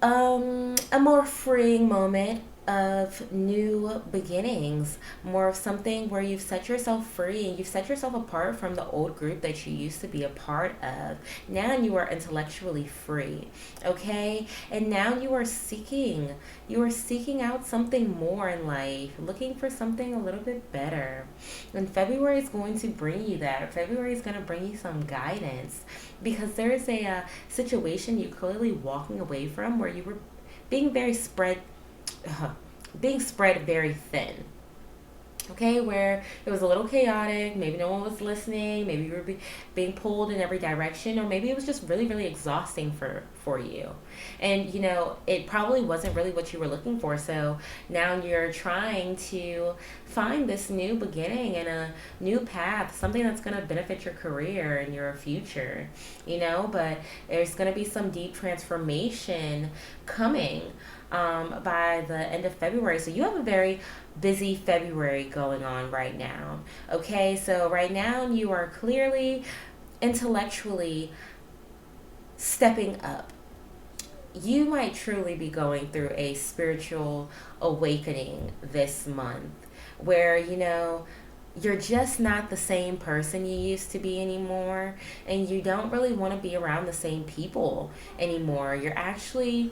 more freeing moment of new beginnings, more of something where you've set yourself free and you've set yourself apart from the old group that you used to be a part of. Now you are intellectually free, okay? And now you are seeking out something more in life, looking for something a little bit better. And February is going to bring you that. February is going to bring you some guidance, because there is a situation you're clearly walking away from where you were being spread very thin. Okay, where it was a little chaotic, maybe no one was listening, maybe you were being pulled in every direction, or maybe it was just really, really exhausting for you. And, it probably wasn't really what you were looking for. So now you're trying to find this new beginning and a new path, something that's going to benefit your career and your future, but there's going to be some deep transformation coming by the end of February. So you have a very busy February going on right now. Okay, so right now you are clearly intellectually stepping up. You might truly be going through a spiritual awakening this month where, you're just not the same person you used to be anymore, and you don't really want to be around the same people anymore. You're actually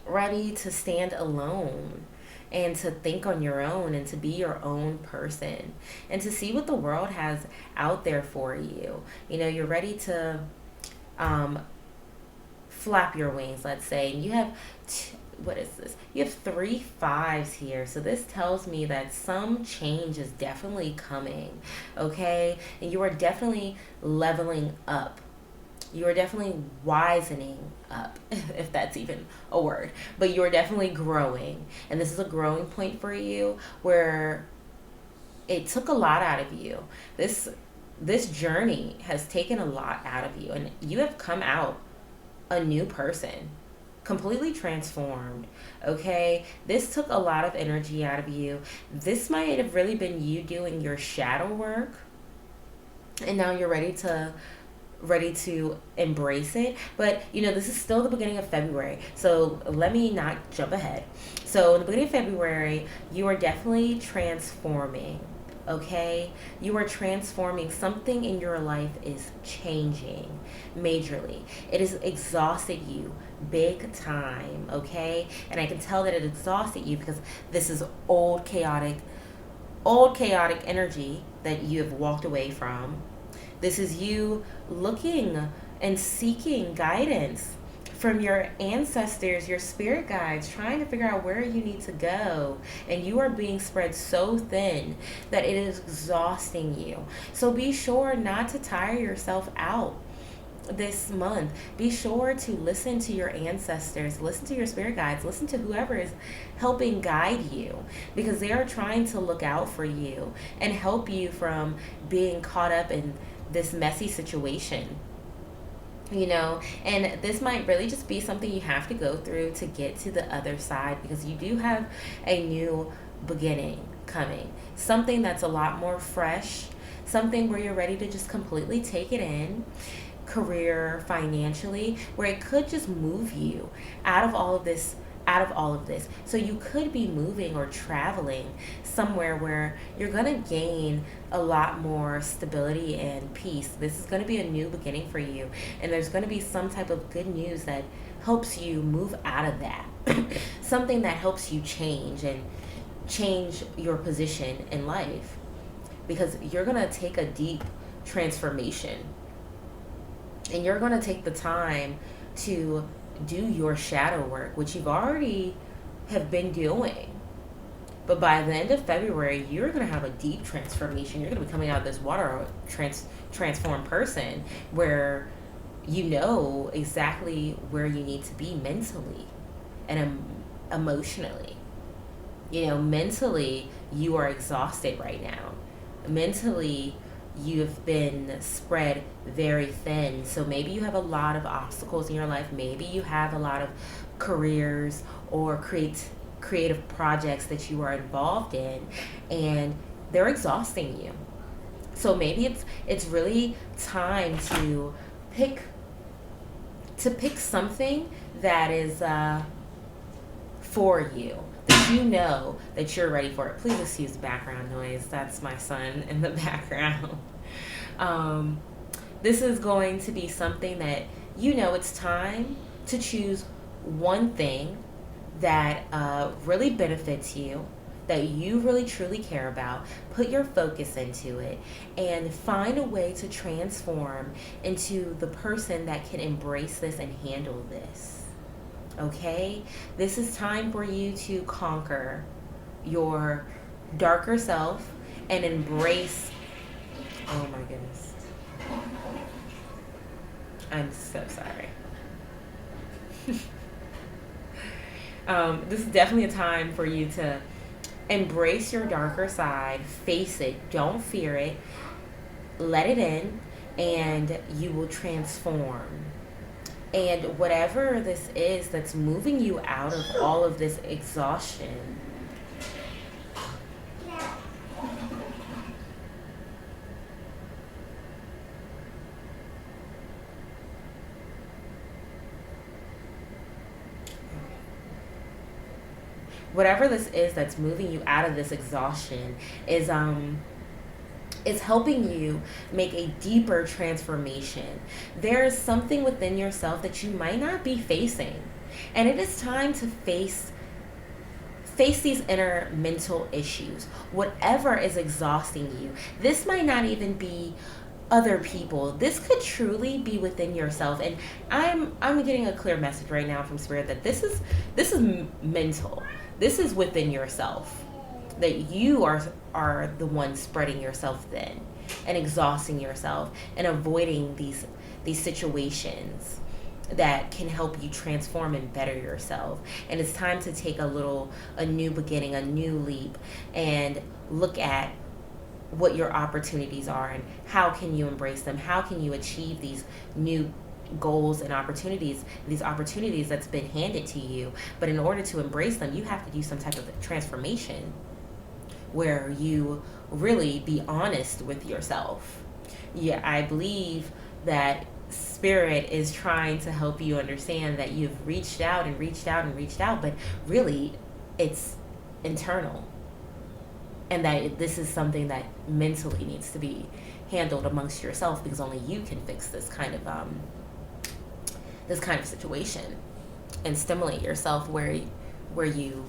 ready to stand alone and to think on your own and to be your own person and to see what the world has out there for you. You know, you're ready to flap your wings, let's say, and you have what is this? You have 3 5s here. So this tells me that some change is definitely coming, okay? And you are definitely leveling up. You are definitely wisening up, if that's even a word. But you are definitely growing. And this is a growing point for you where it took a lot out of you. This journey has taken a lot out of you, and you have come out a new person, completely transformed. Okay, this took a lot of energy out of you. This might have really been you doing your shadow work, and now you're ready to embrace it. But you know, this is still the beginning of February, so let me not jump ahead. So in the beginning of February, you are definitely transforming. Okay, you are transforming. Something in your life is changing majorly. It has exhausted you big time. Okay, and I can tell that it exhausted you because this is old chaotic energy that you have walked away from. This is you looking and seeking guidance from your ancestors, your spirit guides, trying to figure out where you need to go. And you are being spread so thin that it is exhausting you. So be sure not to tire yourself out this month. Be sure to listen to your ancestors, listen to your spirit guides, listen to whoever is helping guide you, because they are trying to look out for you and help you from being caught up in this messy situation. You know, and this might really just be something you have to go through to get to the other side, because you do have a new beginning coming, something that's a lot more fresh, something where you're ready to just completely take it in, career, financially, where it could just move you out of all of this. So you could be moving or traveling somewhere where you're going to gain a lot more stability and peace. This is going to be a new beginning for you, and there's going to be some type of good news that helps you move out of that. Something that helps you change your position in life, because you're going to take a deep transformation, and you're going to take the time to do your shadow work, which you've already have been doing. But by the end of February, you're going to have a deep transformation. You're going to be coming out of this water transformed person, where you know exactly where you need to be mentally and emotionally. You know, mentally, you are exhausted right now. Mentally, you've been spread very thin. So maybe you have a lot of obstacles in your life. Maybe you have a lot of careers or creative projects that you are involved in, and they're exhausting you. So maybe it's really time to pick something that is for you, that you know that you're ready for it. Please excuse the background noise. That's my son in the background. This is going to be something that you know it's time to choose one thing that really benefits you, that you really truly care about. Put your focus into it and find a way to transform into the person that can embrace this and handle this. Okay? This is time for you to conquer your darker self and embrace. Oh my goodness. I'm so sorry. This is definitely a time for you to embrace your darker side, face it, don't fear it, let it in, and you will transform. And whatever this is that's moving you out of all of this exhaustion, whatever this is that's moving you out of this exhaustion is helping you make a deeper transformation. There is something within yourself that you might not be facing, and it is time to face face these inner mental issues, whatever is exhausting you. This might not even be other people. This could truly be within yourself. And I'm getting a clear message right now from Spirit that this is mental. This is within yourself. That you are the one spreading yourself thin and exhausting yourself and avoiding these situations that can help you transform and better yourself. And it's time to take a new beginning, a new leap, and look at what your opportunities are and how can you embrace them, how can you achieve these new goals and opportunities, these opportunities that's been handed to you. But in order to embrace them, you have to do some type of transformation where you really be honest with yourself. Yeah, I believe that Spirit is trying to help you understand that you've reached out and reached out and reached out, but really it's internal. And that this is something that mentally needs to be handled amongst yourself, because only you can fix this kind of situation and stimulate yourself where you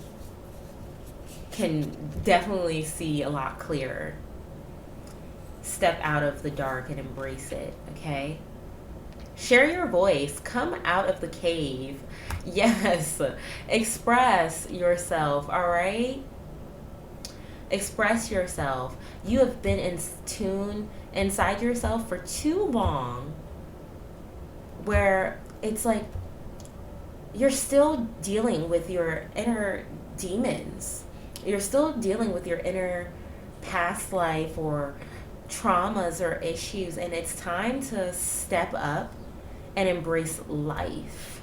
can definitely see a lot clearer. Step out of the dark and embrace it, okay? Share your voice. Come out of the cave. Yes. Express yourself, all right? Express yourself. You have been in tune inside yourself for too long, where it's like you're still dealing with your inner demons. You're still dealing with your inner past life or traumas or issues, and it's time to step up and embrace life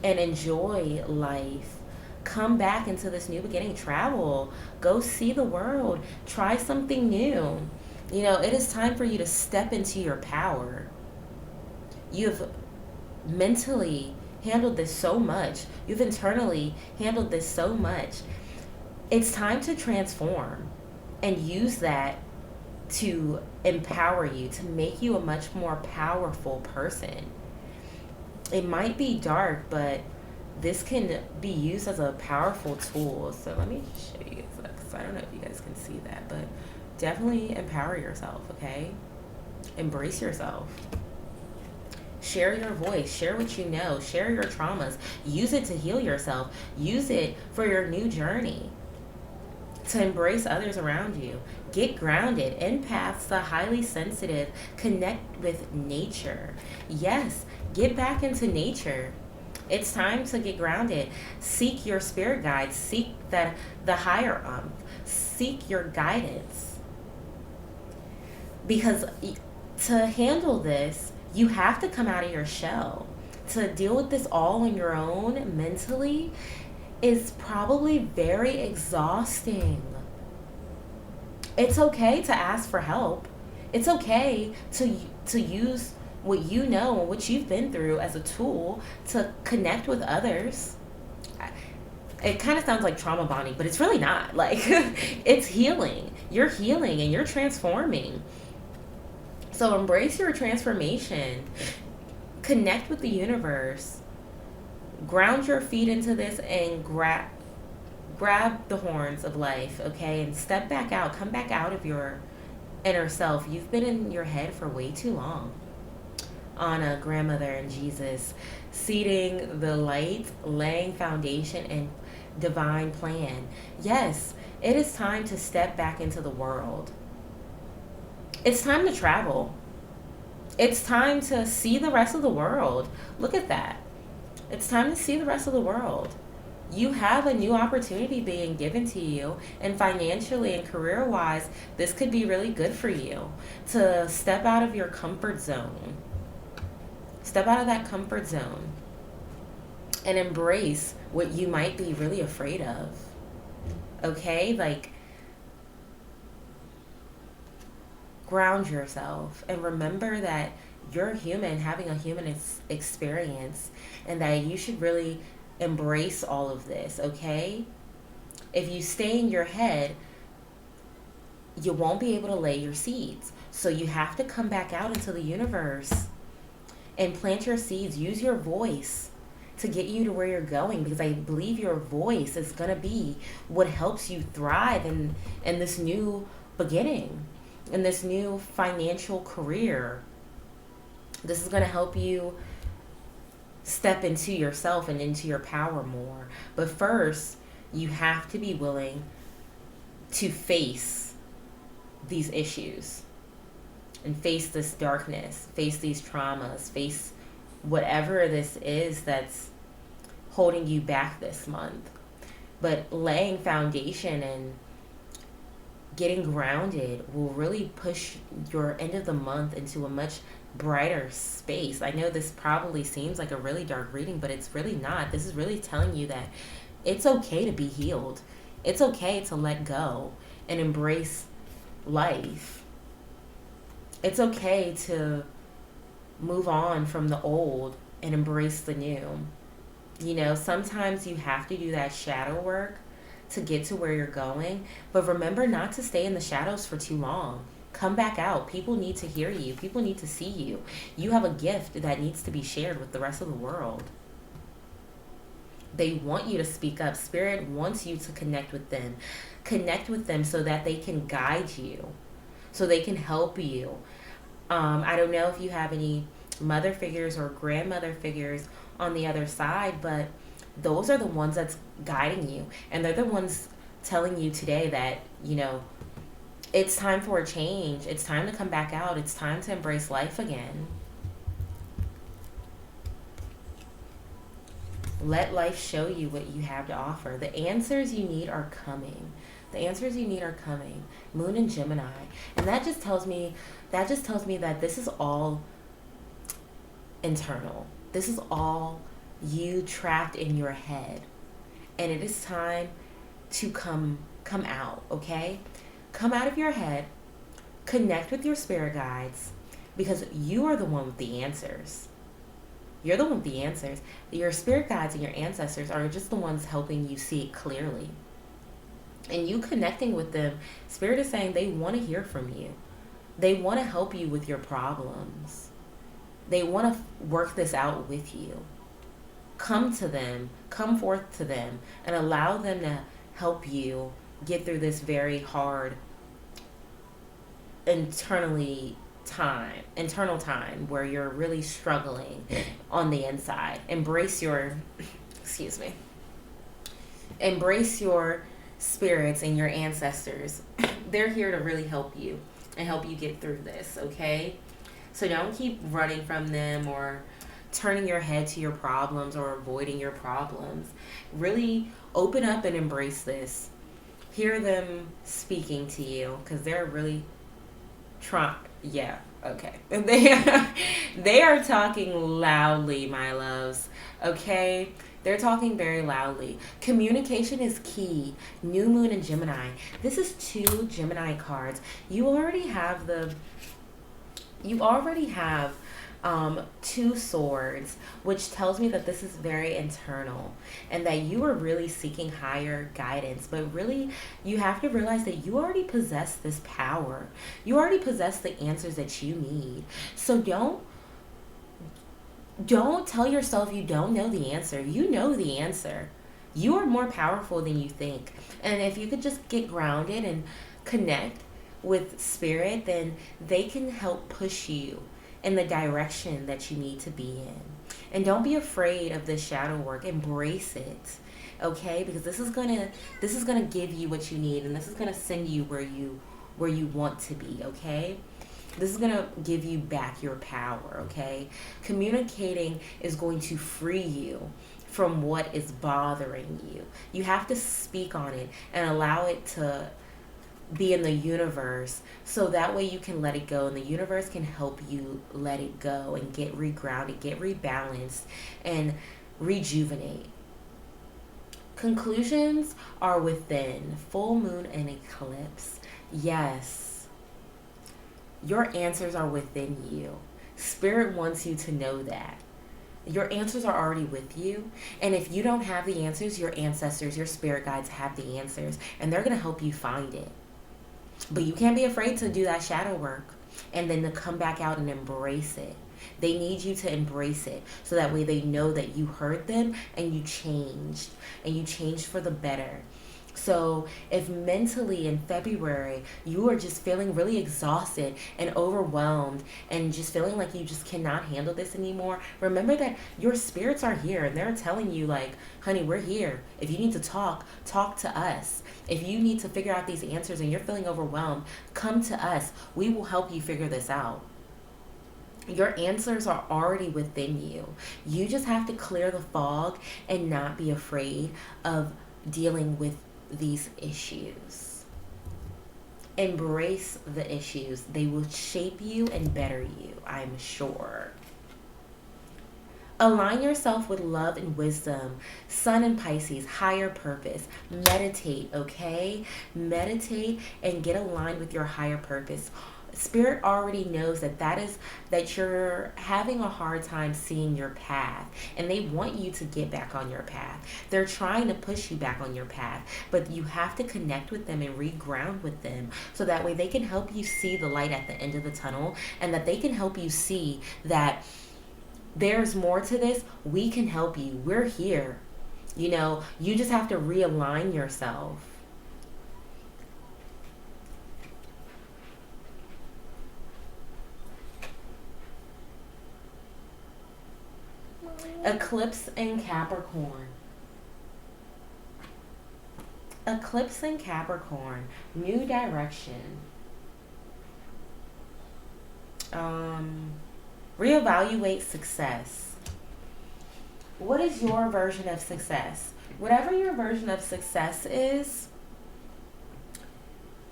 and enjoy life. Come back into this new beginning. Travel. Go see the world. Try something new. You know, it is time for you to step into your power. You've mentally handled this so much. You've internally handled this so much. It's time to transform and use that to empower you, to make you a much more powerful person. It might be dark, but this can be used as a powerful tool. So let me show you, because I don't know if you guys can see that, but definitely empower yourself, okay? Embrace yourself. Share your voice. Share what you know. Share your traumas. Use it to heal yourself. Use it for your new journey, to embrace others around you. Get grounded. Empaths are highly sensitive. Connect with nature. Yes, get back into nature. It's time to get grounded. Seek your spirit guides. Seek the higher seek your guidance. Because to handle this, you have to come out of your shell. To deal with this all on your own mentally is probably very exhausting. It's okay to ask for help. It's okay to use what you know and what you've been through as a tool to connect with others. It kind of sounds like trauma bonding, but it's really not. Like, it's healing. You're healing and you're transforming. So embrace your transformation. Connect with the universe. Ground your feet into this and grab the horns of life, okay? And step back out. Come back out of your inner self. You've been in your head for way too long. Anna, grandmother, and Jesus, seeding the light, laying foundation and divine plan. Yes, it is time to step back into the world. It's time to travel. It's time to see the rest of the world. Look at that. It's time to see the rest of the world. You have a new opportunity being given to you, and financially and career-wise, this could be really good for you to step out of your comfort zone. Step out of that comfort zone and embrace what you might be really afraid of. Okay? Like, ground yourself and remember that you're human having a human experience, and that you should really embrace all of this, okay? If you stay in your head, you won't be able to lay your seeds. So you have to come back out into the universe and plant your seeds. Use your voice. to get you to where you're going, because I believe your voice is going to be what helps you thrive in this new beginning, in this new financial career. This is going to help you step into yourself and into your power more. But first, you have to be willing to face these issues and face this darkness, face these traumas, face whatever this is that's holding you back this month. But laying foundation and getting grounded will really push your end of the month into a much brighter space. I know this probably seems like a really dark reading, but it's really not. This is really telling you that it's okay to be healed. It's okay to let go and embrace life. It's okay to move on from the old and embrace the new. You know, sometimes you have to do that shadow work to get to where you're going, but remember not to stay in the shadows for too long. Come back out. People need to hear you. People need to see you. You have a gift that needs to be shared with the rest of the world. They want you to speak up. Spirit wants you to connect with them. Connect with them so that they can guide you, so they can help you. I don't know if you have any mother figures or grandmother figures on the other side, but those are the ones that's guiding you. And they're the ones telling you today that, you know, it's time for a change. It's time to come back out. It's time to embrace life again. Let life show you what you have to offer. The answers you need are coming. The answers you need are coming. Moon in Gemini. And that just tells me that this is all internal. This is all you trapped in your head. And it is time to come out, okay? Come out of your head. Connect with your spirit guides, because you are the one with the answers. You're the one with the answers. Your spirit guides and your ancestors are just the ones helping you see it clearly. And you connecting with them, Spirit is saying they want to hear from you. They want to help you with your problems. They want to work this out with you. Come to them, come forth to them, and allow them to help you get through this very hard internal time where you're really struggling on the inside. Embrace your spirits and your ancestors. They're here to really help you and help you get through this, okay? So don't keep running from them or turning your head to your problems or avoiding your problems. Really open up and embrace this. Hear them speaking to you, because they're really they are talking loudly, my loves, okay? They're talking very loudly. Communication is key. New moon in Gemini. This is 2 Gemini cards. You already have 2 swords, which tells me that this is very internal and that you are really seeking higher guidance. But really, you have to realize that you already possess this power. You already possess the answers that you need. So don't tell yourself you don't know the answer. You know the answer. You are more powerful than you think. And if you could just get grounded and connect with spirit, then they can help push you in the direction that you need to be in. And don't be afraid of this shadow work. Embrace it, okay? Because this is gonna give you what you need, and this is gonna send you where you want to be, okay? This is gonna give you back your power, okay? Communicating is going to free you from what is bothering you. You have to speak on it and allow it to be in the universe, so that way you can let it go, and the universe can help you let it go and get regrounded, get rebalanced, and rejuvenate. Conclusions are within. Full moon and eclipse. Yes, your answers are within you. Spirit wants you to know that. Your answers are already with you. And if you don't have the answers, your ancestors, your spirit guides have the answers, and they're going to help you find it. But you can't be afraid to do that shadow work and then to come back out and embrace it. They need you to embrace it so that way they know that you heard them and you changed for the better. So if mentally in February you are just feeling really exhausted and overwhelmed and just feeling like you just cannot handle this anymore, remember that your spirits are here and they're telling you like, honey, we're here. If you need to talk to us. If you need to figure out these answers and you're feeling overwhelmed, come to us. We will help you figure this out. Your answers are already within you. You just have to clear the fog and not be afraid of dealing with these issues. Embrace the issues. They will shape you and better you, I'm sure. Align yourself with love and wisdom. Sun in Pisces, higher purpose. Meditate, okay? Meditate and get aligned with your higher purpose. Spirit already knows that you're having a hard time seeing your path, and they want you to get back on your path. They're trying to push you back on your path, but you have to connect with them and reground with them so that way they can help you see the light at the end of the tunnel, and that they can help you see that there's more to this. We can help you. We're here. You just have to realign yourself. Eclipse in Capricorn. Eclipse in Capricorn. New direction. Reevaluate success. What is your version of success? Whatever your version of success is,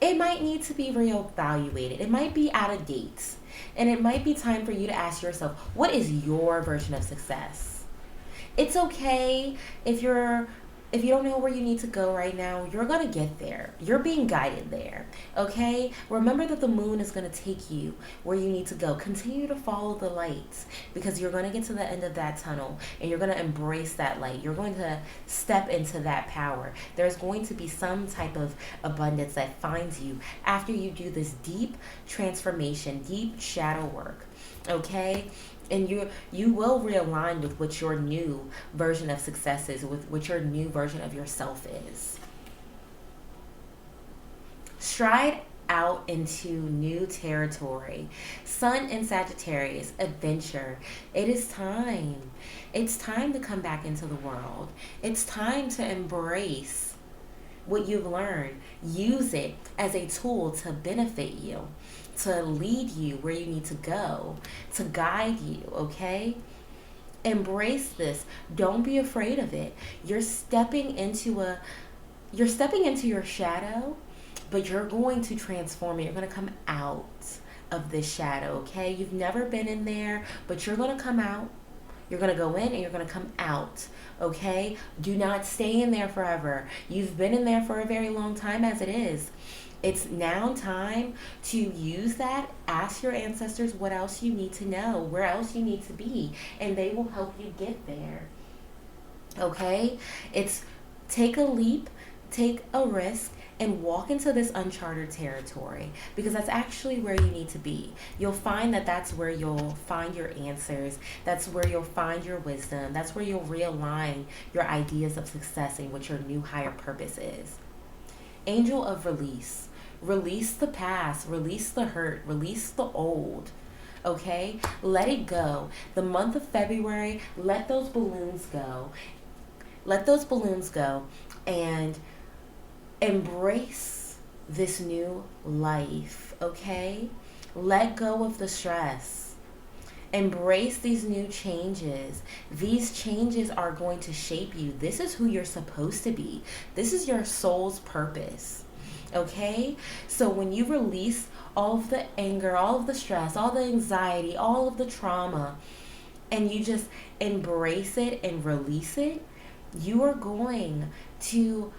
it might need to be reevaluated. It might be out of date. And it might be time for you to ask yourself, what is your version of success? It's okay if you don't know where you need to go right now. You're going to get there. You're being guided there. Okay? Remember that the moon is going to take you where you need to go. Continue to follow the lights because you're going to get to the end of that tunnel and you're going to embrace that light. You're going to step into that power. There's going to be some type of abundance that finds you after you do this deep transformation, deep shadow work. Okay? And you will realign with what your new version of success is, with what your new version of yourself is. Stride out into new territory. Sun in Sagittarius, adventure. It is time. It's time to come back into the world. It's time to embrace what you've learned. Use it as a tool to benefit you, to lead you where you need to go, to guide you, okay? Embrace this. Don't be afraid of it. You're stepping into your shadow, but you're going to transform it. You're going to come out of this shadow, okay? You've never been in there, but you're going to come out. You're going to go in and you're going to come out, okay? Do not stay in there forever. You've been in there for a very long time as it is. It's now time to use that. Ask your ancestors what else you need to know, where else you need to be, and they will help you get there. Okay? It's take a leap, take a risk, and walk into this uncharted territory because that's actually where you need to be. You'll find that that's where you'll find your answers. That's where you'll find your wisdom. That's where you'll realign your ideas of success and what your new higher purpose is. Angel of release. Release the past, release the hurt, release the old, okay? Let it go. The month of February, let those balloons go. Let those balloons go and embrace this new life, okay? Let go of the stress. Embrace these new changes. These changes are going to shape you. This is who you're supposed to be. This is your soul's purpose. Okay? So when you release all of the anger, all of the stress, all the anxiety, all of the trauma, and you just embrace it and release it, you are going to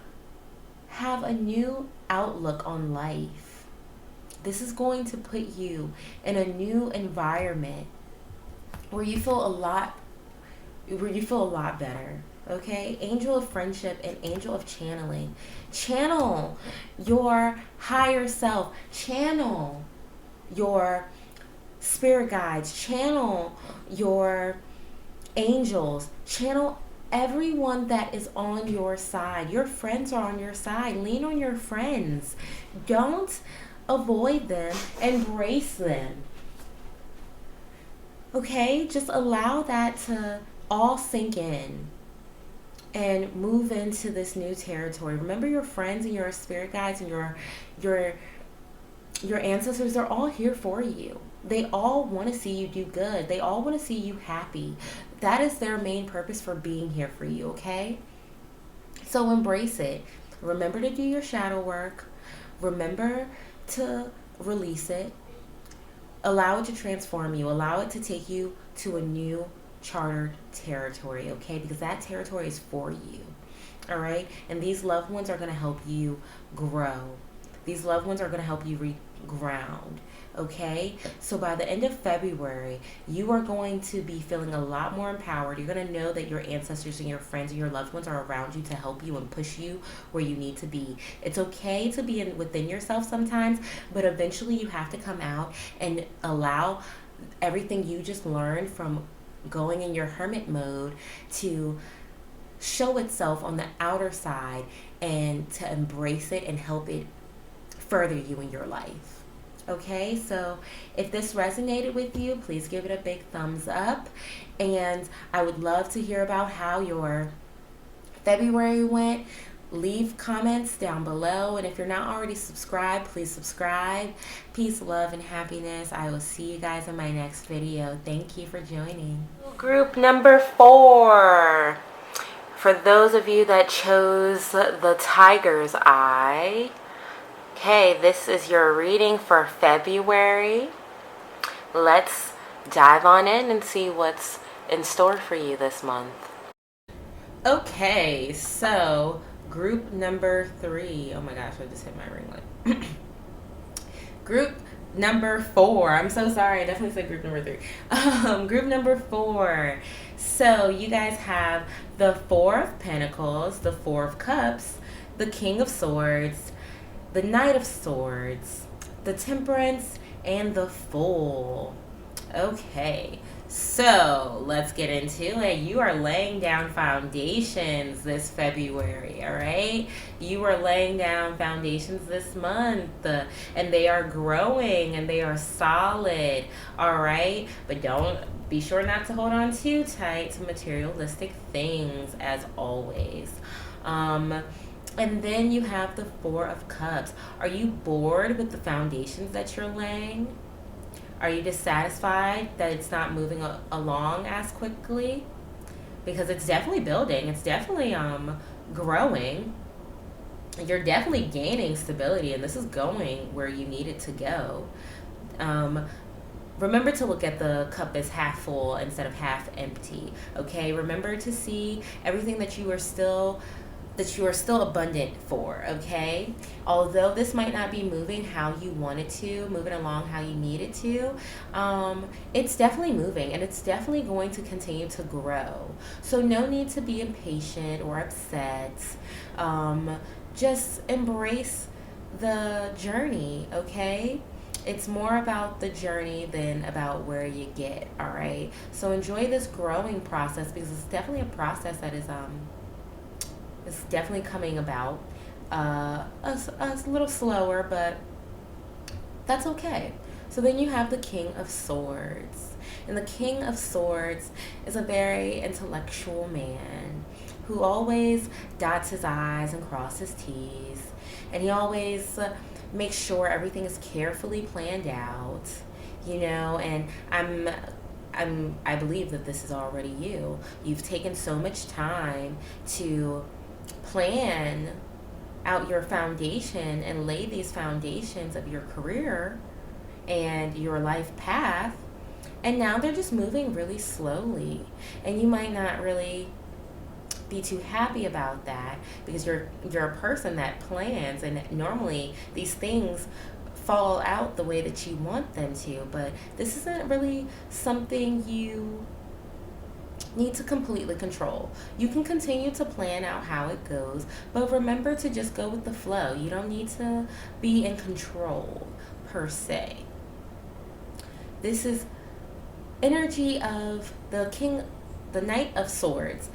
have a new outlook on life. This is going to put you in a new environment where you feel a lot better. Okay? Angel of friendship and angel of channeling. Channel your higher self. Channel your spirit guides, channel your angels, channel everyone that is on your side. Your friends are on your side. Lean on your friends. Don't avoid them, embrace them. Okay? Just allow that to all sink in and move into this new territory. Remember, your friends and your spirit guides and your your ancestors are all here for you. They all want to see you do good. They all want to see you happy. That is their main purpose for being here for you, okay? So embrace it. Remember to do your shadow work. Remember to release it. Allow it to transform you. Allow it to take you to a new chartered territory, okay? Because that territory is for you, all right? And these loved ones are going to help you grow. These loved ones are going to help you reground, okay? So by the end of February, you are going to be feeling a lot more empowered. You're going to know that your ancestors and your friends and your loved ones are around you to help you and push you where you need to be. It's okay to be within yourself sometimes, but eventually you have to come out and allow everything you just learned from going in your hermit mode to show itself on the outer side, and to embrace it and help it further you in your life. Okay, so if this resonated with you, please give it a big thumbs up, and I would love to hear about how your February went. Leave comments down below, and if you're not already subscribed, please subscribe. Peace, love, and happiness. I will see you guys in my next video. Thank you for joining. Group number 4. For those of you that chose the tiger's eye, okay, this is your reading for February. Let's dive on in and see what's in store for you this month. Okay, so group number 3. Oh my gosh, I just hit my ring light. Group number 4. I'm so sorry. I definitely said group number 3. Group number 4. So you guys have the 4 of Pentacles, the 4 of Cups, the King of Swords, the Knight of Swords, the Temperance, and the Fool. Okay, so let's get into it. You are laying down foundations this February, all right? You are laying down foundations this month, and they are growing and they are solid, all right? But don't be sure not to hold on too tight to materialistic things, as always. And then you have the 4 of Cups. Are you bored with the foundations that you're laying? Are you dissatisfied that it's not moving along as quickly? Because it's definitely building. It's definitely growing. You're definitely gaining stability, and this is going where you need it to go. Remember to look at the cup as half full instead of half empty. Okay? Remember to see everything that you are still abundant for, okay? Although this might not be moving how you want it to, moving along how you need it to, it's definitely moving, and it's definitely going to continue to grow. So no need to be impatient or upset. Just embrace the journey, okay? It's more about the journey than about where you get, all right? So enjoy this growing process, because it's definitely a process that is it's definitely coming about a little slower, but that's okay. So then you have the King of Swords. And the King of Swords is a very intellectual man who always dots his I's and crosses his T's. And he always makes sure everything is carefully planned out, you know, and I believe that this is already you. You've taken so much time to plan out your foundation and lay these foundations of your career and your life path, and now they're just moving really slowly, and you might not really be too happy about that, because you're a person that plans, and normally these things fall out the way that you want them to, but this isn't really something you need to completely control. You can continue to plan out how it goes, but remember to just go with the flow. You don't need to be in control per se. This is energy of the Knight of Swords.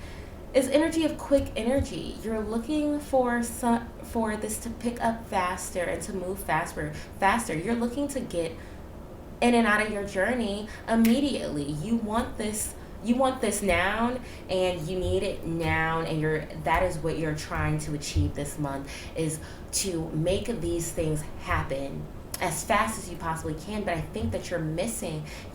Is energy of quick energy. You're looking for this to pick up faster and to move faster. You're looking to get in and out of your journey immediately. You want this now, and you need it now, and that is what you're trying to achieve this month, is to make these things happen as fast as you possibly can. But I think that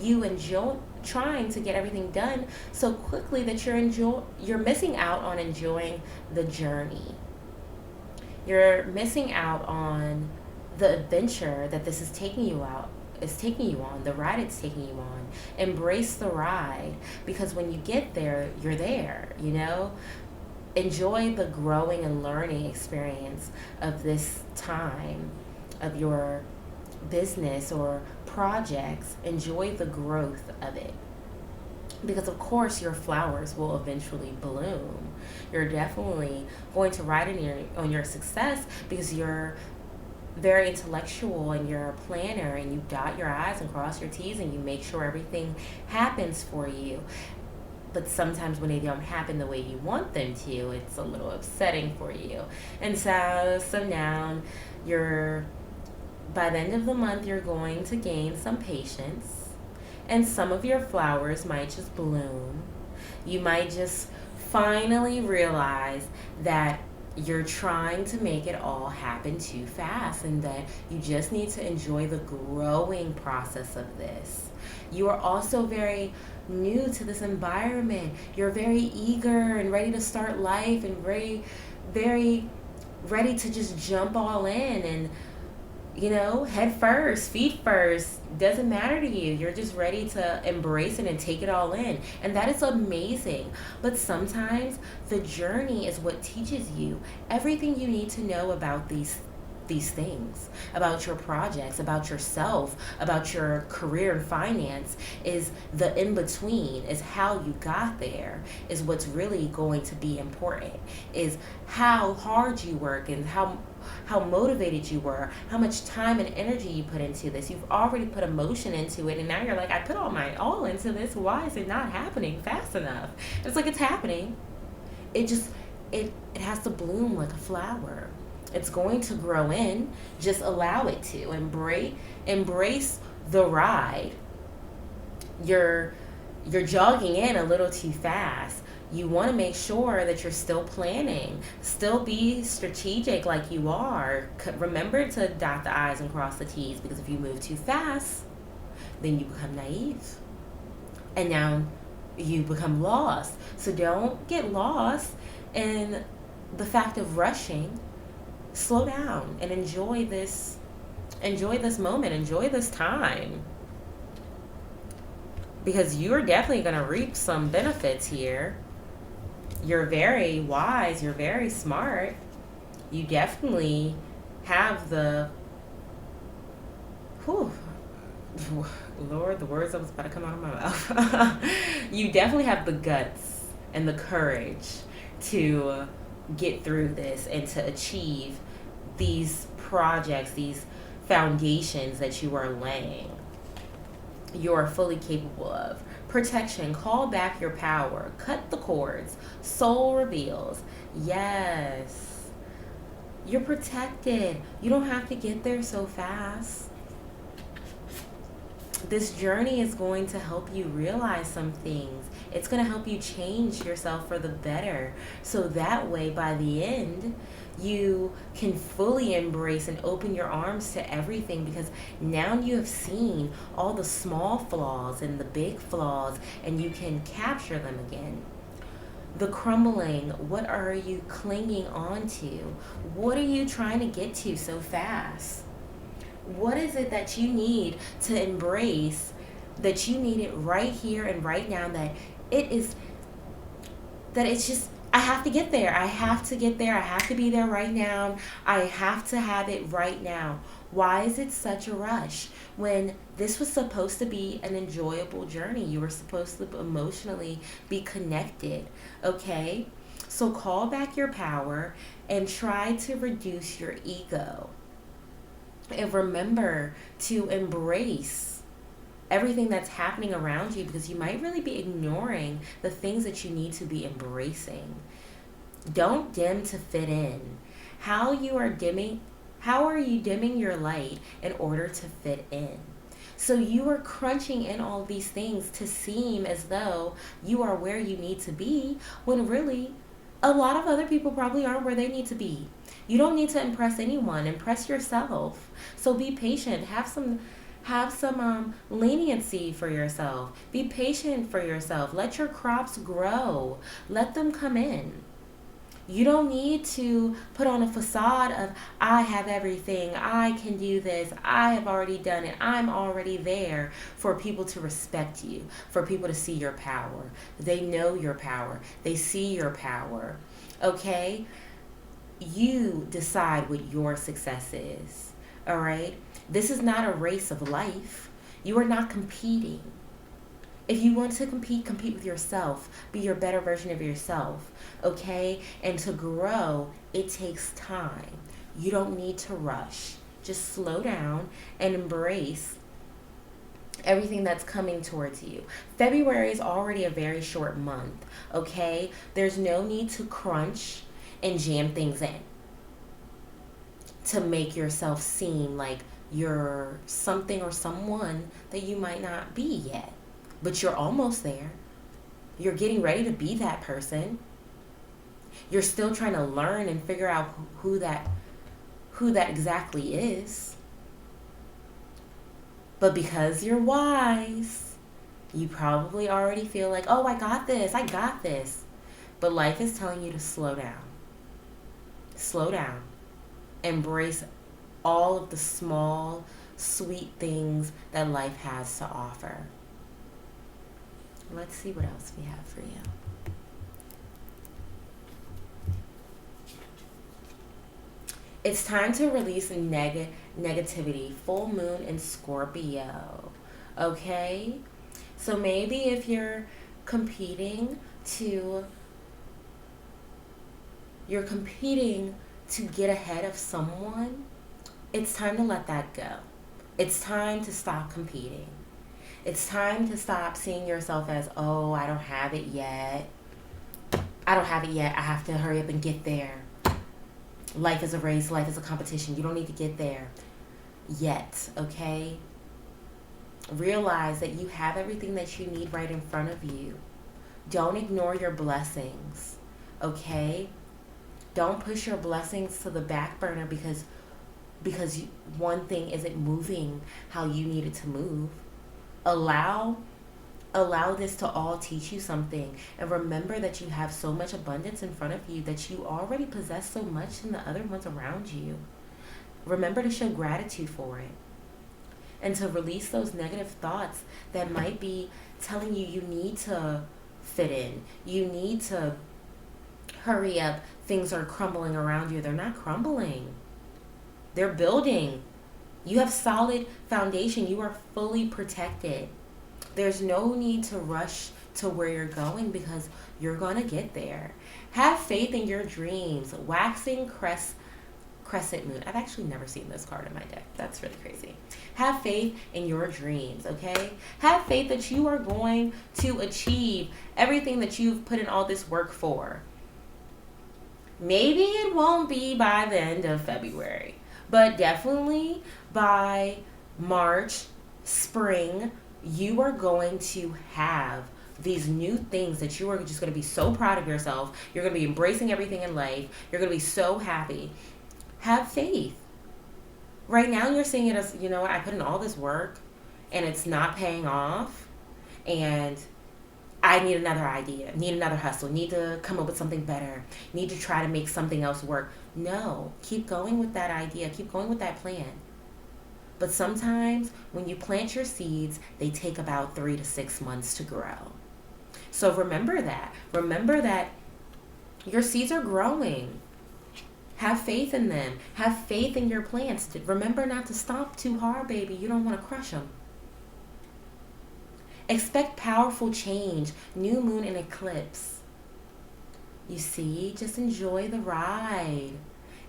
you trying to get everything done so quickly that you're missing out on enjoying the journey. You're missing out on the adventure that this is taking you on, the ride it's taking you on. Embrace the ride, because when you get there, you're there, Enjoy the growing and learning experience of this time of your business or projects. Enjoy the growth of it, because of course your flowers will eventually bloom. You're definitely going to ride on your success, because you're very intellectual and you're a planner, and you dot your I's and cross your T's, and you make sure everything happens for you. But sometimes when they don't happen the way you want them to, it's a little upsetting for you. And so now by the end of the month, you're going to gain some patience, and some of your flowers might just bloom. You might just finally realize that you're trying to make it all happen too fast, and that you just need to enjoy the growing process of this. You are also very new to this environment. You're very eager and ready to start life, and very, very ready to just jump all in, and head first, feet first, doesn't matter to you. You're just ready to embrace it and take it all in. And that is amazing. But sometimes the journey is what teaches you everything you need to know about these things, about your projects, about yourself, about your career and finance. Is the in-between, is how you got there, is what's really going to be important, is how hard you work, and how motivated you were, how much time and energy you put into this. You've already put emotion into it, and now you're like, I put all into this. Why is it not happening fast enough? It's like, it's happening. It has to bloom like a flower. It's going to grow in. Just allow it to. Embrace the ride. You're jogging in a little too fast. You want to make sure that you're still planning. Still be strategic like you are. Remember to dot the I's and cross the T's, because if you move too fast, then you become naive. And now you become lost. So don't get lost in the fact of rushing. Slow down and enjoy this moment. Enjoy this time. Because you're definitely going to reap some benefits here. You're very wise. You're very smart. You definitely have the... Lord, the words that was about to come out of my mouth. You definitely have the guts and the courage to get through this and to achieve these projects, these foundations that you are laying. You are fully capable of. Protection. Call back your power. Cut the cords. Soul reveals. Yes. You're protected. You don't have to get there so fast. This journey is going to help you realize some things. It's going to help you change yourself for the better. So that way, by the end, you can fully embrace and open your arms to everything, because now you have seen all the small flaws and the big flaws, and you can capture them again. The crumbling, what are you clinging on to? What are you trying to get to so fast? What is it that you need to embrace, that you need it right here and right now, it's just, I have to get there. I have to get there. I have to be there right now. I have to have it right now. Why is it such a rush when this was supposed to be an enjoyable journey? You were supposed to emotionally be connected, okay? So call back your power and try to reduce your ego. And remember to embrace everything that's happening around you, because you might really be ignoring the things that you need to be embracing. Don't dim to fit in. How are you dimming your light in order to fit in? So you are crunching in all these things to seem as though you are where you need to be, when really a lot of other people probably aren't where they need to be. You don't need to impress anyone. Impress yourself. So be patient. Have some leniency for yourself. Be patient for yourself. Let your crops grow. Let them come in. You don't need to put on a facade of, I have everything, I can do this, I have already done it, I'm already there, for people to respect you, for people to see your power. They know your power. They see your power. Okay? You decide what your success is. All right? This is not a race of life. You are not competing. If you want to compete, compete with yourself. Be your better version of yourself, okay? And to grow, it takes time. You don't need to rush. Just slow down and embrace everything that's coming towards you. February is already a very short month, okay? There's no need to crunch and jam things in to make yourself seem like you're something or someone that you might not be yet. But you're almost there. You're getting ready to be that person. You're still trying to learn and figure out who that exactly is. But because you're wise, you probably already feel like, oh, I got this. But life is telling you to slow down. Slow down. Embrace all of the small, sweet things that life has to offer. Let's see what else we have for you. It's time to release negativity. Full moon in Scorpio. Okay? So maybe if you're competing to get ahead of someone, it's time to let that go. It's time to stop competing. It's time to stop seeing yourself as, oh, I don't have it yet. I have to hurry up and get there. Life is a race. Life is a competition. You don't need to get there yet, okay? Realize that you have everything that you need right in front of you. Don't ignore your blessings, okay? Don't push your blessings to the back burner because one thing isn't moving how you need it to move. Allow this to all teach you something. And remember that you have so much abundance in front of you, that you already possess so much in the other ones around you. Remember to show gratitude for it. And to release those negative thoughts that might be telling you need to fit in. You need to hurry up. Things are crumbling around you. They're not crumbling. They're building. You have solid foundation. You are fully protected. There's no need to rush to where you're going, because you're going to get there. Have faith in your dreams. Waxing crescent moon. I've actually never seen this card in my deck. That's really crazy. Have faith in your dreams, okay? Have faith that you are going to achieve everything that you've put in all this work for. Maybe it won't be by the end of February, but definitely by March, spring, you are going to have these new things that you are just going to be so proud of yourself. You're going to be embracing everything in life. You're going to be so happy. Have faith. Right now you're seeing it as, you know what, I put in all this work and it's not paying off, and I need another idea, need another hustle, need to come up with something better, need to try to make something else work. No, keep going with that idea, keep going with that plan. But sometimes when you plant your seeds, they take about 3 to 6 months to grow. So remember that. Remember that your seeds are growing. Have faith in them. Have faith in your plants. Remember not to stomp too hard, baby. You don't want to crush them. Expect powerful change. New moon and eclipse. You see, just enjoy the ride.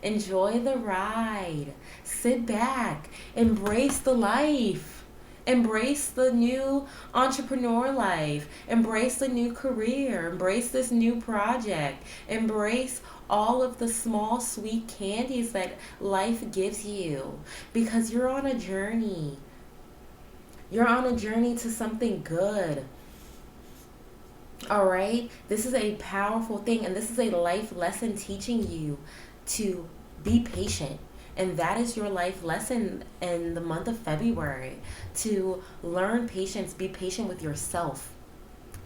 Enjoy the ride. Sit back. Embrace the life. Embrace the new entrepreneur life. Embrace the new career. Embrace this new project. Embrace all of the small sweet candies that life gives you, because you're on a journey. You're on a journey to something good. All right? This is a powerful thing, and this is a life lesson teaching you to be patient. And that is your life lesson in the month of February, to learn patience. Be patient with yourself.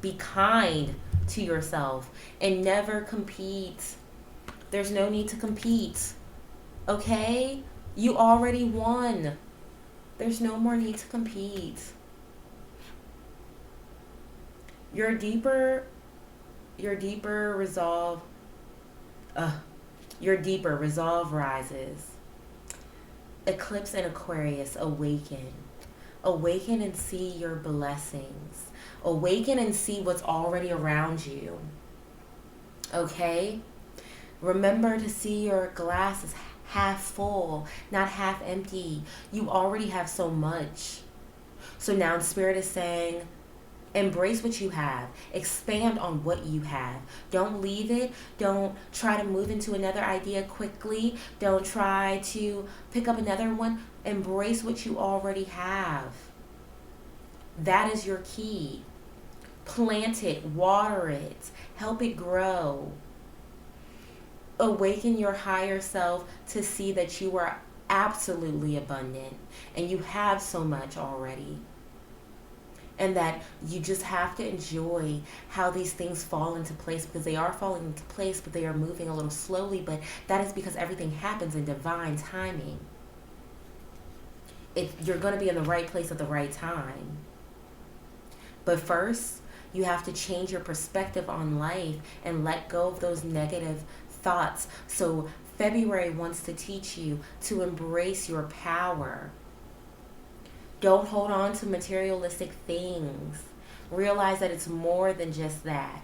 Be kind to yourself and never compete. There's no need to compete. Okay? You already won. There's no more need to compete. Your deeper resolve rises. Eclipse and Aquarius, awaken. Awaken and see your blessings. Awaken and see what's already around you. Okay? Remember to see your glass as half full, not half empty. You already have so much. So now Spirit is saying, embrace what you have. Expand on what you have. Don't leave it. Don't try to move into another idea quickly. Don't try to pick up another one. Embrace what you already have. That is your key. Plant it, water it, help it grow. Awaken your higher self to see that you are absolutely abundant and you have so much already. And that you just have to enjoy how these things fall into place, because they are falling into place, but they are moving a little slowly. But that is because everything happens in divine timing. You're going to be in the right place at the right time. But first, you have to change your perspective on life and let go of those negative thoughts. So February wants to teach you to embrace your power. Don't hold on to materialistic things. Realize that it's more than just that.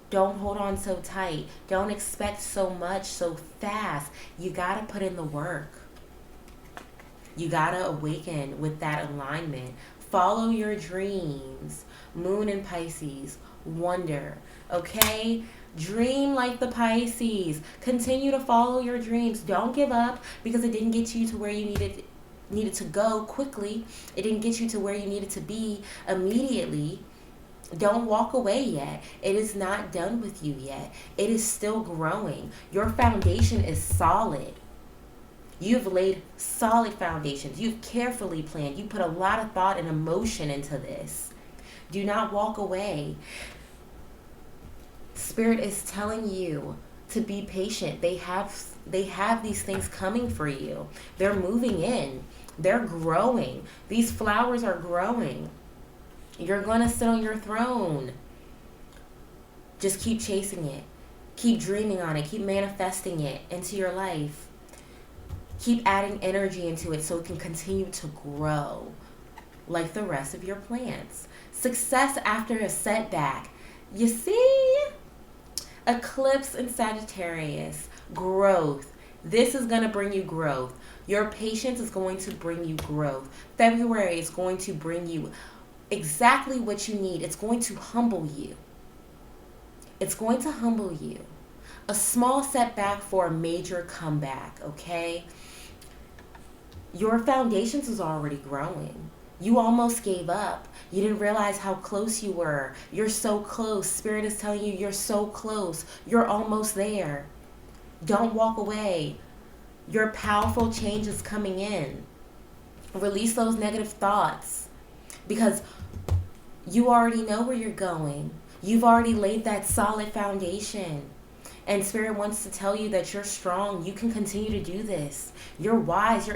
Don't hold on so tight. Don't expect so much so fast. You got to put in the work. You got to awaken with that alignment. Follow your dreams. Moon in Pisces. Wonder. Okay? Dream like the Pisces. Continue to follow your dreams. Don't give up because it didn't get you to where you needed to go quickly. It didn't get you to where you needed to be immediately. Don't walk away yet. It is not done with you yet. It is still growing. Your foundation is solid. You've laid solid foundations. You've carefully planned. You put a lot of thought and emotion into this. Do not walk away. Spirit is telling you to be patient. They have these things coming for you. They're moving in. They're growing. These flowers are growing. You're going to sit on your throne. Just keep chasing it. Keep dreaming on it. Keep manifesting it into your life. Keep adding energy into it so it can continue to grow like the rest of your plants. Success after a setback. You see? Eclipse in Sagittarius. Growth. This is going to bring you growth. Your patience is going to bring you growth. February is going to bring you exactly what you need. It's going to humble you. It's going to humble you. A small setback for a major comeback, okay? Your foundations is already growing. You almost gave up. You didn't realize how close you were. You're so close. Spirit is telling you you're so close. You're almost there. Don't walk away. Your powerful change is coming in. Release those negative thoughts because you already know where you're going. You've already laid that solid foundation. And Spirit wants to tell you that you're strong. You can continue to do this. You're wise.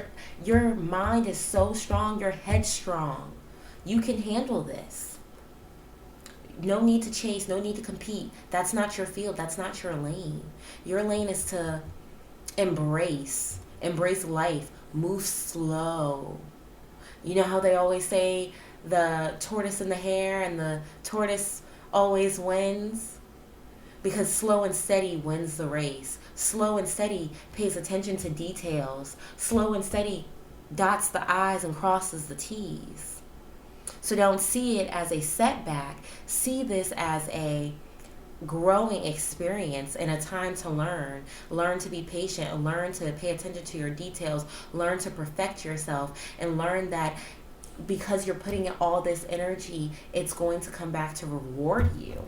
Your mind is so strong. Your head's strong. You can handle this. No need to chase. No need to compete. That's not your field. That's not your lane. Your lane is to embrace life. Move slow. You know how they always say the tortoise and the hare, and the tortoise always wins? Because slow and steady wins the race. Slow and steady pays attention to details. Slow and steady dots the I's and crosses the T's. So don't see it as a setback. See this as a growing experience and a time to learn to be patient, learn to pay attention to your details, learn to perfect yourself, and learn that because you're putting in all this energy, it's going to come back to reward you.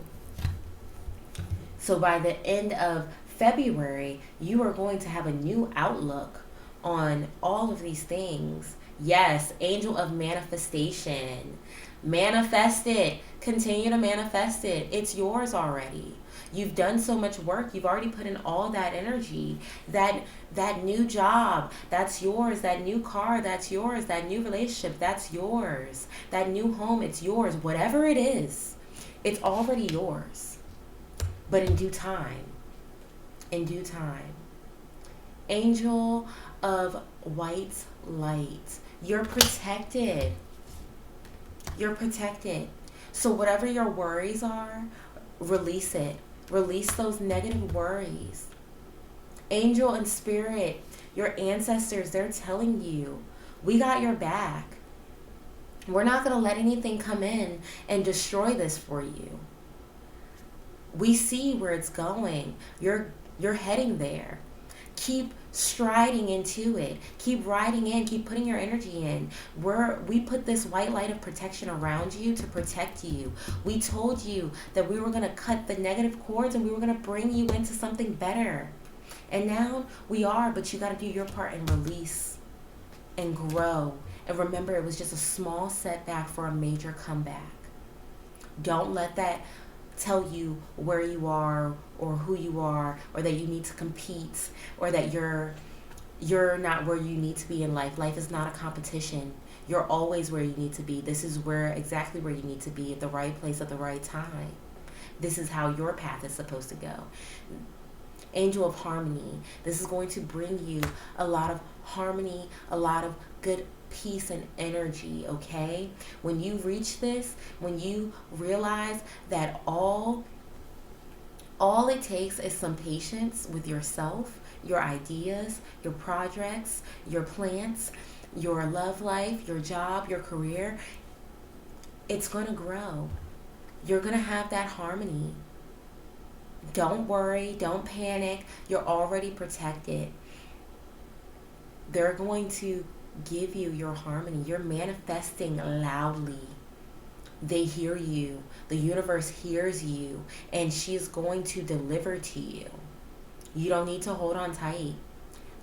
So by the end of February, you are going to have a new outlook on all of these things. Yes, angel of manifestation. Manifest it. Continue to manifest it. It's yours already. You've done so much work. You've already put in all that energy. That new job, that's yours. That new car, that's yours. That new relationship, that's yours. That new home, it's yours. Whatever it is, it's already yours. But in due time. In due time. Angel of white light. You're protected. You're protected. So whatever your worries are, release it. Release those negative worries. Angel and spirit, your ancestors, they're telling you, we got your back. We're not going to let anything come in and destroy this for you. We see where it's going. You're heading there. Keep striding into it. Keep riding in. Keep putting your energy in. We put this white light of protection around you to protect you. We told you that we were going to cut the negative cords and we were going to bring you into something better. And now we are, but you got to do your part and release and grow. And remember, it was just a small setback for a major comeback. Don't let that tell you where you are or who you are, or that you need to compete, or that you're not where you need to be in life. Life is not a competition. You're always where you need to be. This is exactly where you need to be, at the right place at the right time. This is how your path is supposed to go. Angel of harmony. This is going to bring you a lot of harmony, a lot of good peace and energy, okay? When you reach this, when you realize that all it takes is some patience with yourself, your ideas, your projects, your plans, your love life, your job, your career, it's going to grow. You're going to have that harmony. Don't worry, don't panic. You're already protected. They're going to give you your harmony. You're manifesting loudly. They hear you. The universe hears you, and she's going to deliver to you. You don't need to hold on tight.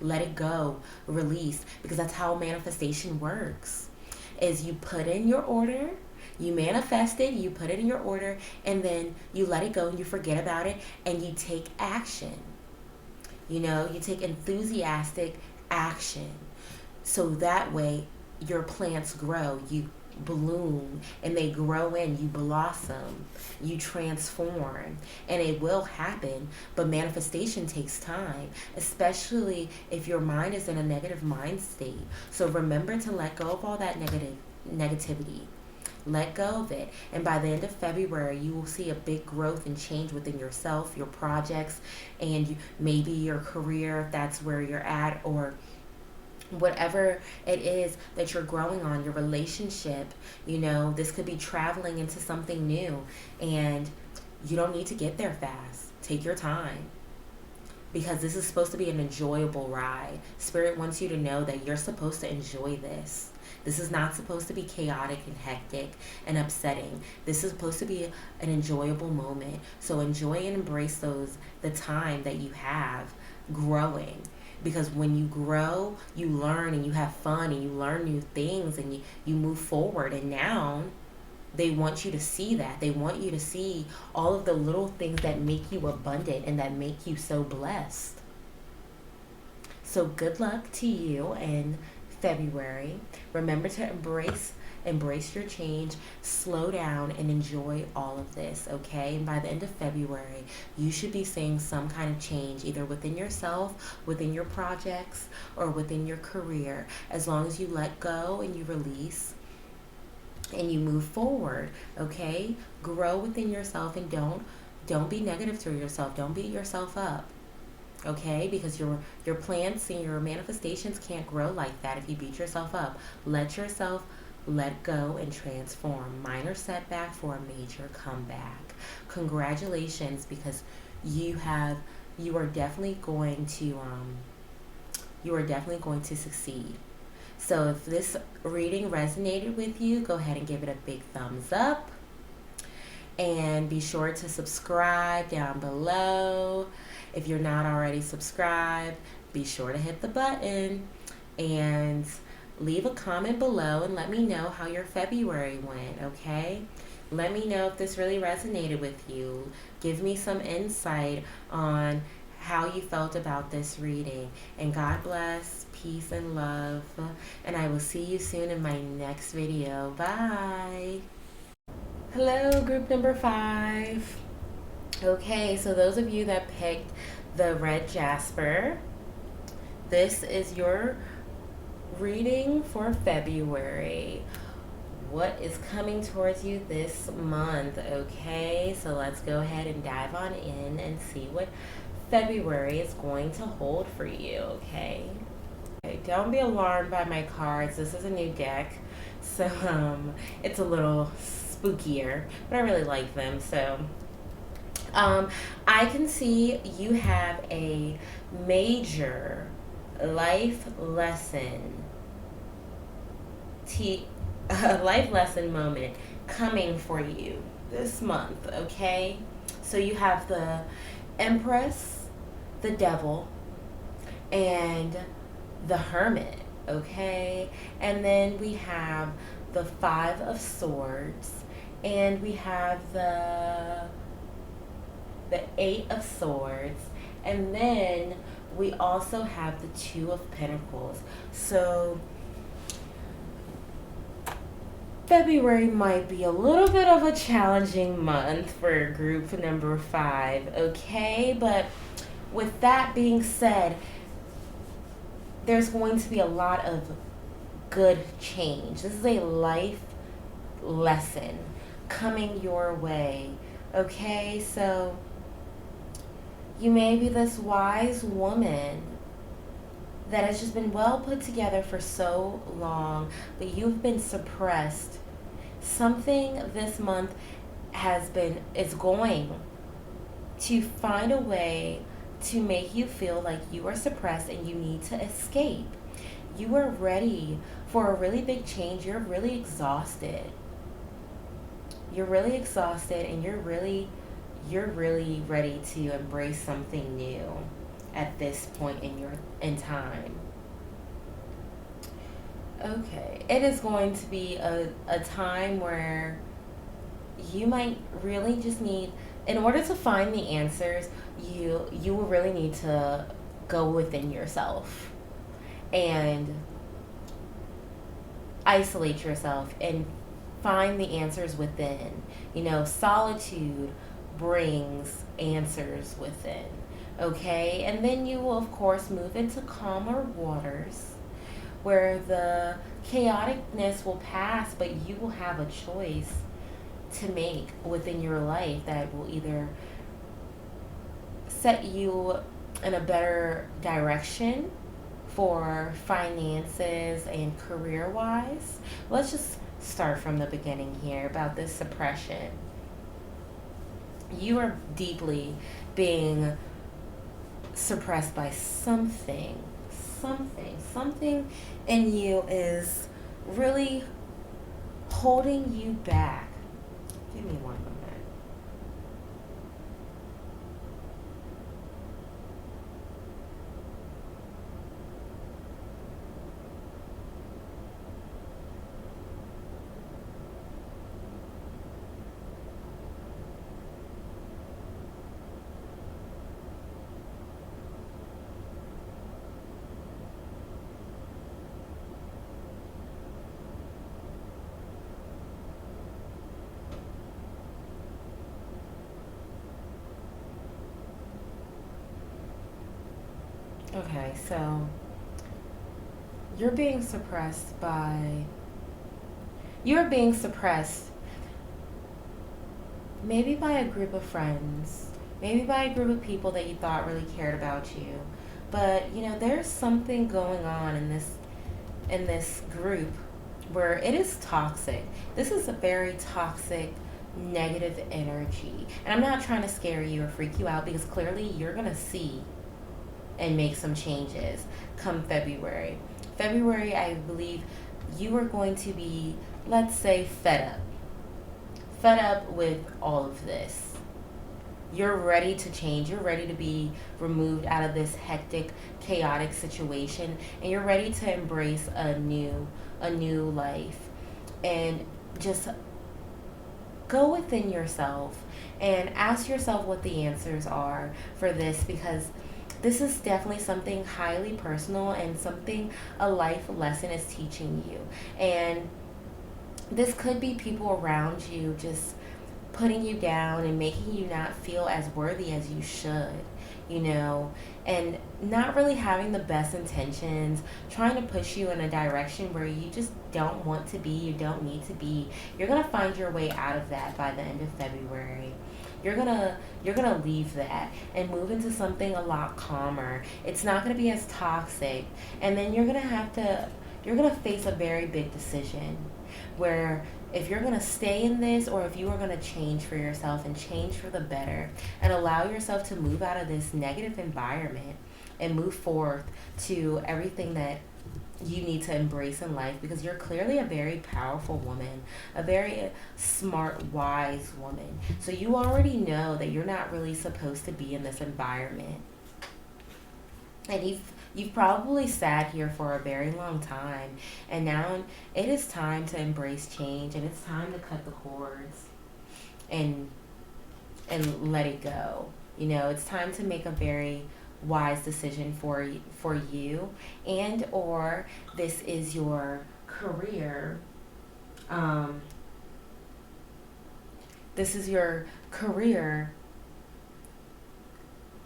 Let it go. Release. Because that's how manifestation works. Is you put in your order, you manifest it, you put it in your order, and then you let it go and you forget about it, and you take action. You take enthusiastic action. So that way your plants grow, you bloom, and they grow in, you blossom, you transform, and it will happen. But manifestation takes time, especially if your mind is in a negative mind state. So remember to let go of all that negativity. Let go of it. And by the end of February, you will see a big growth and change within yourself, your projects, and maybe your career, if that's where you're at, or whatever it is that you're growing on, your relationship. This could be traveling into something new, and you don't need to get there fast. Take your time, because this is supposed to be an enjoyable ride. Spirit wants you to know that you're supposed to enjoy this. This is not supposed to be chaotic and hectic and upsetting. This is supposed to be an enjoyable moment. So enjoy and embrace the time that you have growing. Because when you grow, you learn and you have fun and you learn new things and you move forward. And now they want you to see that. They want you to see all of the little things that make you abundant and that make you so blessed. So good luck to you in February. Remember to embrace your change, slow down, and enjoy all of this, okay? And by the end of February, you should be seeing some kind of change, either within yourself, within your projects, or within your career, as long as you let go and you release and you move forward, okay? Grow within yourself, and don't be negative to yourself. Don't beat yourself up. Okay, because your plants and your manifestations can't grow like that if you beat yourself up. Let yourself let go and transform. Minor setback for a major comeback. Congratulations, because you are definitely going to succeed. So if this reading resonated with you, go ahead and give it a big thumbs up. And be sure to subscribe down below. If you're not already subscribed, be sure to hit the button and leave a comment below and let me know how your February went, okay? Let me know if this really resonated with you. Give me some insight on how you felt about this reading. And God bless, peace and love. And I will see you soon in my next video. Bye. Hello, group number 5. Okay, so those of you that picked the red jasper, this is your reading for February. What is coming towards you this month? Okay, so let's go ahead and dive on in and see what February is going to hold for you. Okay, don't be alarmed by my cards. This is a new deck, so it's a little spookier, but I really like them. So I can see you have a major life lesson a life lesson moment coming for you this month. Okay, so you have the Empress, the Devil, and the Hermit. Okay, and then we have the Five of Swords, and we have the Eight of Swords, and then we also have the Two of Pentacles. So February might be a little bit of a challenging month for group number 5, okay? But with that being said, there's going to be a lot of good change. This is a life lesson coming your way, okay? So you may be this wise woman that has just been well put together for so long, but you've been suppressed. Something this month is going to find a way to make you feel like you are suppressed and you need to escape. You are ready for a really big change. You're really exhausted. And you're really ready to embrace something new at this point in time. Okay, it is going to be a time where you might really just need, in order to find the answers, you will really need to go within yourself and isolate yourself and find the answers within. Solitude brings answers within. Okay, and then you will of course move into calmer waters where the chaoticness will pass, but you will have a choice to make within your life that will either set you in a better direction for finances and career wise. Let's just start from the beginning here about this suppression. You are deeply being suppressed by something in you is really holding you back. Give me one moment. Okay, so you're being suppressed maybe by a group of friends, maybe by a group of people that you thought really cared about you. But there's something going on in this group where it is toxic. This is a very toxic, negative energy. And I'm not trying to scare you or freak you out, because clearly you're going to see and make some changes come February. February, I believe you are going to be, let's say, fed up. Fed up with all of this. You're ready to change. You're ready to be removed out of this hectic, chaotic situation, and you're ready to embrace a new life. And just go within yourself and ask yourself what the answers are for this, because this is definitely something highly personal and something a life lesson is teaching you. And this could be people around you just putting you down and making you not feel as worthy as you should, you know, and not really having the best intentions, trying to push you in a direction where you just don't want to be, you don't need to be. You're going to find your way out of that by the end of February. You're gonna leave that and move into something a lot calmer. It's not gonna be as toxic, and then you're gonna face a very big decision, where if you're gonna stay in this or if you are gonna change for yourself and change for the better and allow yourself to move out of this negative environment and move forth to everything that you need to embrace in life, because you're clearly a very powerful woman, a very smart, wise woman. So you already know that you're not really supposed to be in this environment. And you've probably sat here for a very long time, and now it is time to embrace change, and it's time to cut the cords and let it go. You know, it's time to make a very wise decision for you, and or this is your career. um this is your career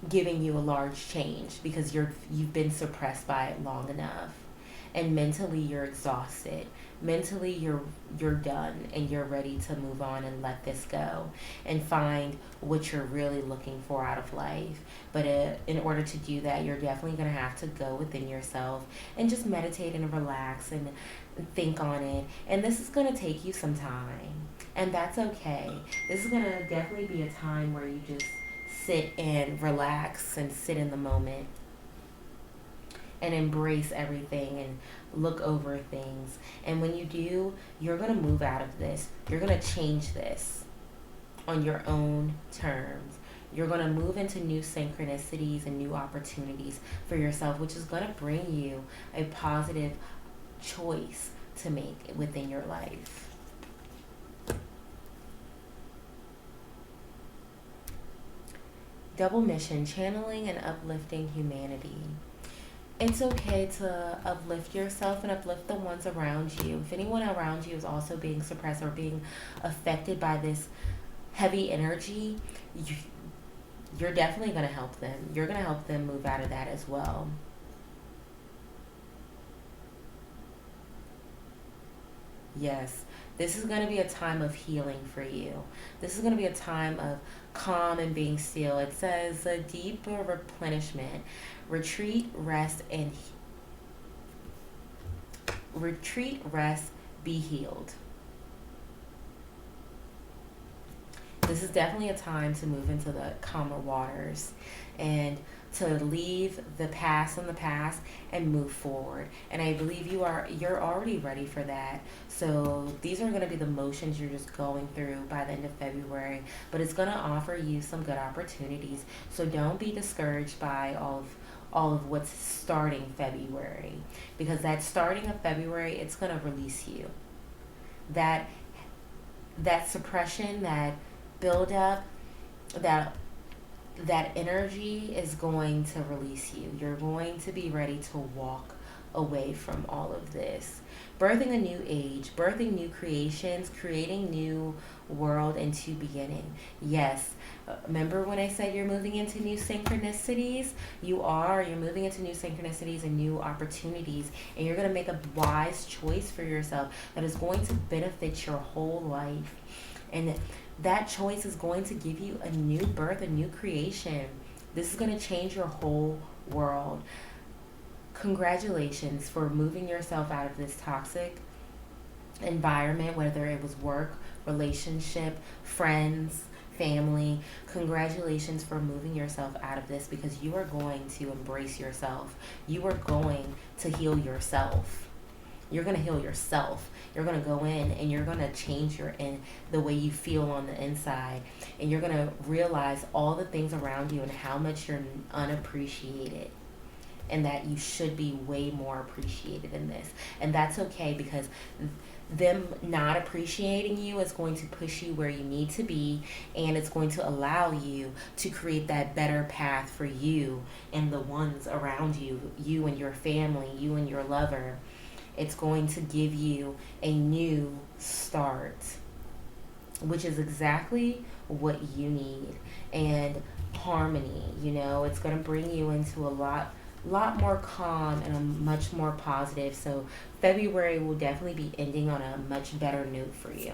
giving you a large change, because you've been suppressed by it long enough, and mentally you're exhausted. Mentally you're done, and you're ready to move on and let this go and find what you're really looking for out of life. But in order to do that, you're definitely going to have to go within yourself and just meditate and relax and think on it. And this is going to take you some time, and that's okay. This is going to definitely be a time where you just sit and relax and sit in the moment and embrace everything and look over things. And when you do, you're going to move out of this. You're going to change this on your own terms. You're going to move into new synchronicities and new opportunities for yourself, which is going to bring you a positive choice to make within your life. Double mission, channeling and uplifting humanity. It's okay to uplift yourself and uplift the ones around you. If anyone around you is also being suppressed or being affected by this heavy energy, you're definitely going to help them. You're going to help them move out of that as well. Yes, this is going to be a time of healing for you. This is going to be a time of calm and being still. It says a deeper replenishment. Retreat, rest, be healed. This is definitely a time to move into the calmer waters and to leave the past in the past and move forward. And I believe you're already ready for that. So these are going to be the motions you're just going through by the end of February, but it's going to offer you some good opportunities. So don't be discouraged by all of what's starting February, because that starting of February, it's going to release you. That suppression, that build up, that energy is going to release you. You're going to be ready to walk away from all of this. Birthing a new age, birthing new creations, creating new world into beginning. Yes. Remember when I said you're moving into new synchronicities? You're moving into new synchronicities and new opportunities, and you're going to make a wise choice for yourself that is going to benefit your whole life. And that choice is going to give you a new birth, a new creation. This is going to change your whole world. Congratulations for moving yourself out of this toxic environment, whether it was work, relationship, friends, family. Congratulations for moving yourself out of this, because you are going to embrace yourself. You are going to heal yourself. You're going to heal yourself. You're going to go in and you're going to change the way you feel on the inside, and you're going to realize all the things around you and how much you're unappreciated, and that you should be way more appreciated in this. And that's okay, because them not appreciating you is going to push you where you need to be, and it's going to allow you to create that better path for you and the ones around you, you and your family, you and your lover. It's going to give you a new start, which is exactly what you need. And harmony, it's going to bring you into a lot more calm and a much more positive. So February will definitely be ending on a much better note for you.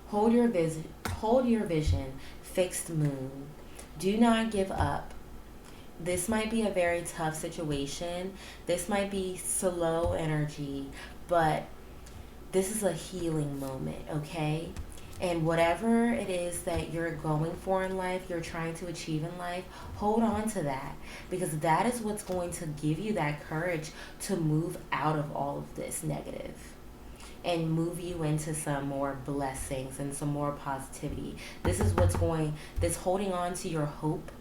Hold your vision, fixed moon. Do not give up. This might be a very tough situation. This might be slow energy, but this is a healing moment, okay? And whatever it is that you're going for in life, you're trying to achieve in life, hold on to that, because that is what's going to give you that courage to move out of all of this negative and move you into some more blessings and some more positivity. This holding on to your hope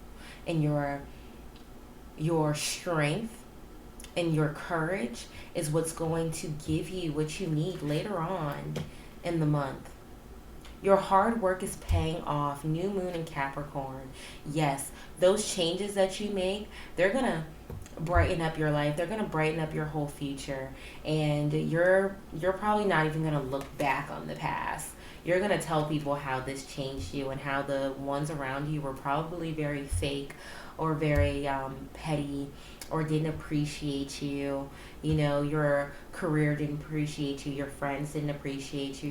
and your strength and your courage is what's going to give you what you need later on in the month. Your hard work is paying off. New moon in Capricorn. Yes, those changes that you make, they're going to brighten up your life. They're going to brighten up your whole future. And you're probably not even going to look back on the past. You're going to tell people how this changed you and how the ones around you were probably very fake or very petty or didn't appreciate you. Your career didn't appreciate you. Your friends didn't appreciate you.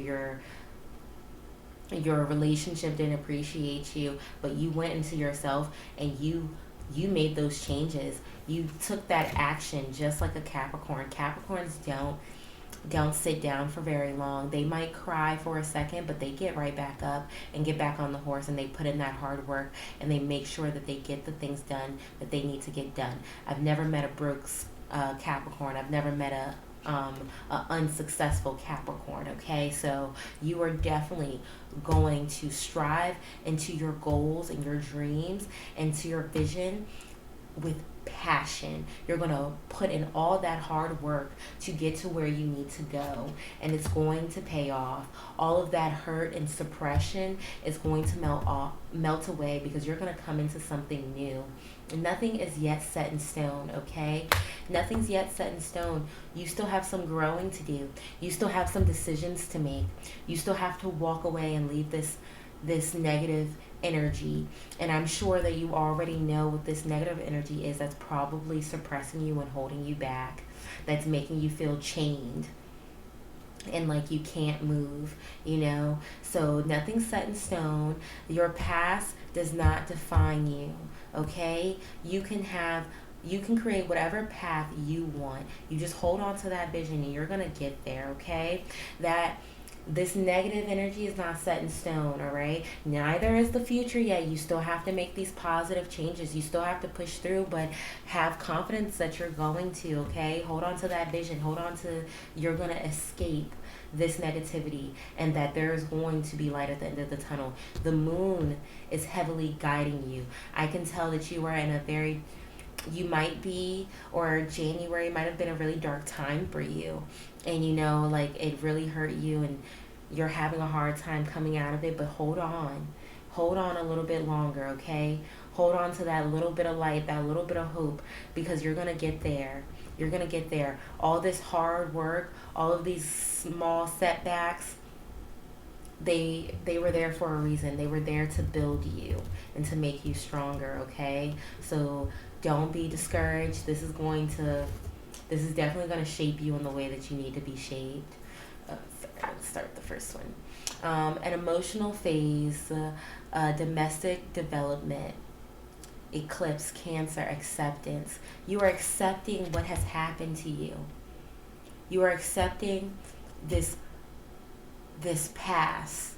Your relationship didn't appreciate you, but you went into yourself and you made those changes. You took that action, just like a Capricorn. Capricorns don't sit down for very long. They might cry for a second, but they get right back up and get back on the horse, and they put in that hard work, and they make sure that they get the things done that they need to get done. I've never met a Brooks Capricorn. I've never met a unsuccessful Capricorn. Okay, so you are definitely going to strive into your goals and your dreams and to your vision with passion. You're going to put in all that hard work to get to where you need to go, and it's going to pay off. All of that hurt and suppression is going to melt away, because you're going to come into something new. Nothing is yet set in stone, okay? Nothing's yet set in stone. You still have some growing to do. You still have some decisions to make. You still have to walk away and leave this negative energy. And I'm sure that you already know what this negative energy is that's probably suppressing you and holding you back, that's making you feel chained and like you can't move, So nothing's set in stone. Your past does not define you, okay? You can create whatever path you want. You just hold on to that vision and you're going to get there, okay? This negative energy is not set in stone, all right? Neither is the future yet. You still have to make these positive changes. You still have to push through, but have confidence that you're going to, okay? Hold on to that vision. You're going to escape this negativity, and that there is going to be light at the end of the tunnel. The moon is heavily guiding you. I can tell that you are in you might be, or January might have been a really dark time for you. And it really hurt you and you're having a hard time coming out of it, but hold on a little bit longer, okay? Hold on to that little bit of light, that little bit of hope, because you're going to get there. You're going to get there. All this hard work, all of these small setbacks, they were there for a reason. They were there to build you and to make you stronger, okay? So don't be discouraged. This is definitely going to shape you in the way that you need to be shaped. Let's start the first one. An emotional phase, domestic development, eclipse, Cancer, acceptance. You are accepting what has happened to you. You are accepting this past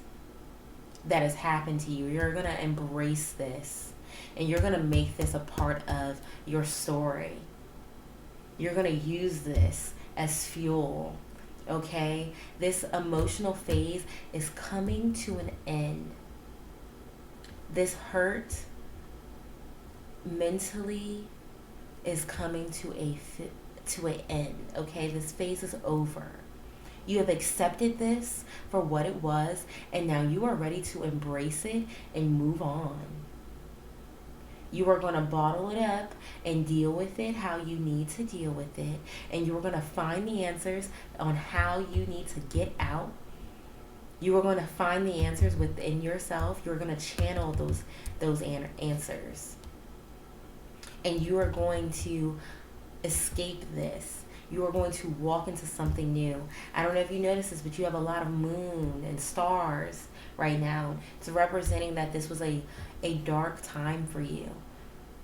that has happened to you. You're going to embrace this, and you're going to make this a part of your story. You're going to use this as fuel, okay? This emotional phase is coming to an end. This hurt mentally is coming to an end, okay? This phase is over. You have accepted this for what it was, and now you are ready to embrace it and move on. You are going to bottle it up and deal with it how you need to deal with it, and you are going to find the answers on how you need to get out. You are going to find the answers within yourself. You're going to channel those answers, and you are going to escape this. You are going to walk into something new. I don't know if you notice this, but you have a lot of moon and stars right now. It's representing that this was a dark time for you.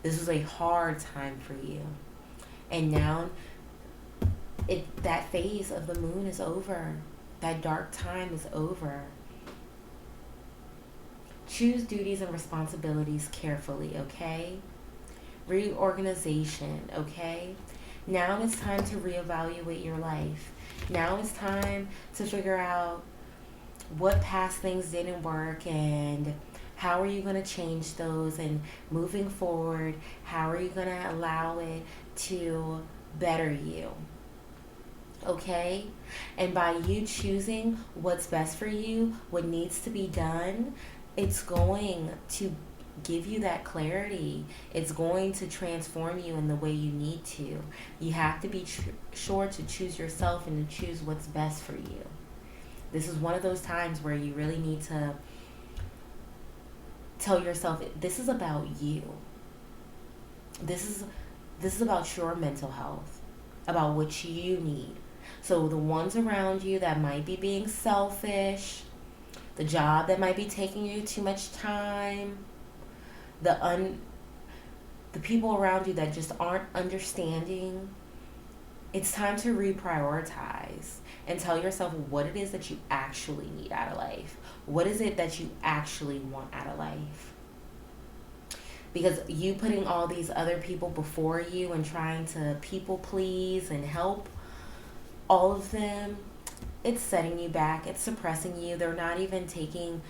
This was a hard time for you. And now that phase of the moon is over. That dark time is over. Choose duties and responsibilities carefully, okay? Reorganization, okay? Now it's time to reevaluate your life. Now it's time to figure out what past things didn't work and how are you going to change those, and moving forward, how are you going to allow it to better you? Okay? And by you choosing what's best for you, what needs to be done, it's going to give you that clarity. It's going to transform you in the way you need to. You have to be sure to choose yourself and to choose what's best for you. This is one of those times where you really need to tell yourself, this is about you. This is about your mental health, about what you need. So the ones around you that might be being selfish, the job that might be taking you too much time, the people around you that just aren't understanding, it's time to reprioritize and tell yourself what it is that you actually need out of life. What is it that you actually want out of life? Because you putting all these other people before you and trying to people please and help all of them, it's setting you back. It's suppressing you. They're taking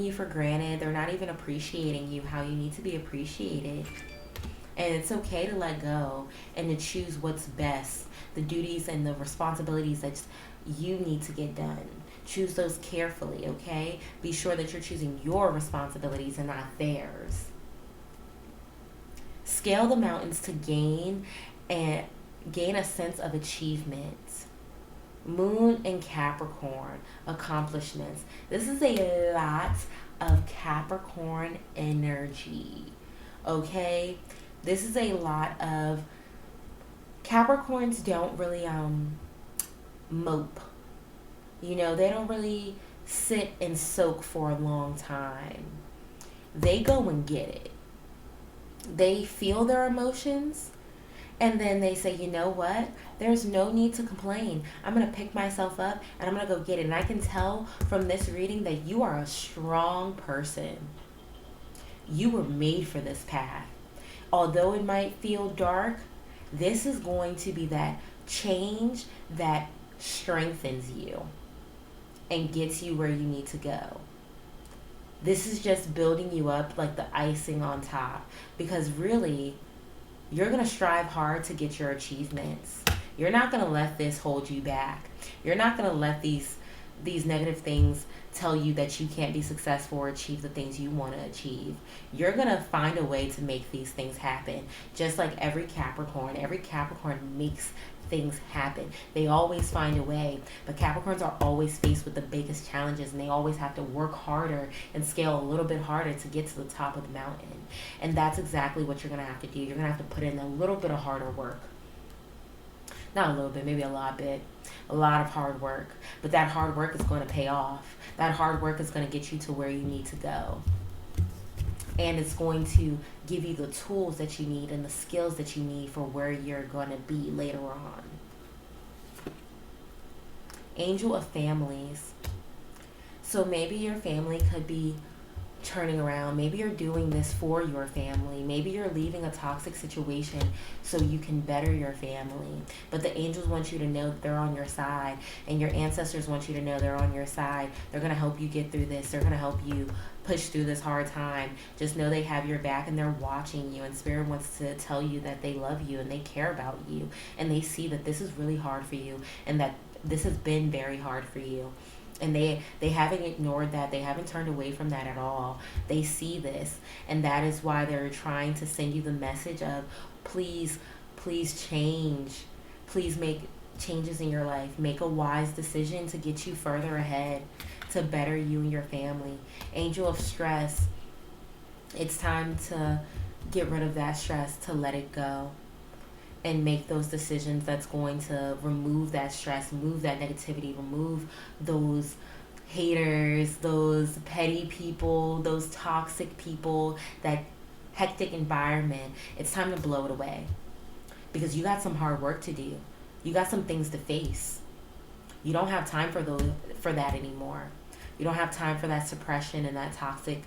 you for granted. They're not even appreciating you how you need to be appreciated. And it's okay to let go and to choose what's best, the duties and the responsibilities that you need to get done. Choose those carefully, okay? Be sure that you're choosing your responsibilities and not theirs. Scale the mountains to gain a sense of achievement. Moon and Capricorn, accomplishments. This is a lot of Capricorn energy, okay? This is a lot of Capricorns don't really mope. You know, they don't really sit and soak for a long time. They go and get it. They feel their emotions, and then they say, you know what? There's no need to complain. I'm going to pick myself up and I'm going to go get it. And I can tell from this reading that you are a strong person. You were made for this path. Although it might feel dark, this is going to be that change that strengthens you and gets you where you need to go. This is just building you up like the icing on top, because really, you're going to strive hard to get your achievements. You're not going to let this hold you back. You're not going to let these negative things tell you that you can't be successful or achieve the things you want to achieve. You're going to find a way to make these things happen. Just like every Capricorn makes things happen. They always find a way. But Capricorns are always faced with the biggest challenges, and they always have to work harder and scale a little bit harder to get to the top of the mountain. And that's exactly what you're going to have to do. You're going to have to put in a little bit of harder work. Not a little bit, maybe a lot of hard work. But that hard work is going to pay off. That hard work is going to get you to where you need to go. And it's going to give you the tools that you need and the skills that you need for where you're going to be later on. Angel of families. So maybe your family could be turning around. Maybe you're doing this for your family. Maybe you're leaving a toxic situation so you can better your family. But the angels want you to know that they're on your side, and your ancestors want you to know they're on your side. They're going to help you get through this. They're going to help you push through this hard time. Just know they have your back and they're watching you, and Spirit wants to tell you that they love you and they care about you, and they see that this is really hard for you and that this has been very hard for you. And they haven't ignored that. They haven't turned away from that at all. They see this, and that is why they're trying to send you the message of please change. Please make changes in your life. Make a wise decision to get you further ahead, to better you and your family. Angel of stress. It's time to get rid of that stress, to let it go, and make those decisions that's going to remove that stress, remove that negativity, remove those haters, those petty people, those toxic people, that hectic environment. It's time to blow it away, because you got some hard work to do. You got some things to face. You don't have time for that anymore. You don't have time for that suppression and that toxic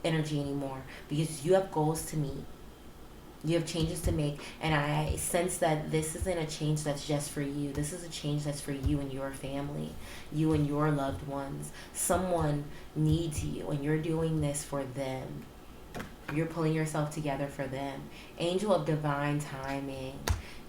energy anymore, because you have goals to meet. You have changes to make, and I sense that this isn't a change that's just for you. This is a change that's for you and your family, you and your loved ones. Someone needs you, and you're doing this for them. You're pulling yourself together for them. Angel of divine timing.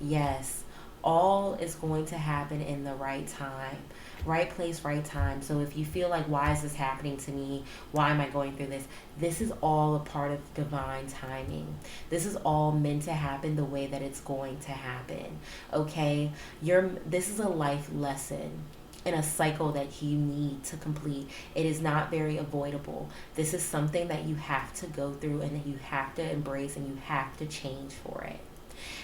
Yes, all is going to happen in the right time. Right place, right time. So if you feel like, why is this happening to me? Why am I going through this? This is all a part of divine timing. This is all meant to happen the way that it's going to happen. Okay? This is a life lesson in a cycle that you need to complete. It is not very avoidable. This is something that you have to go through, and that you have to embrace, and you have to change for it.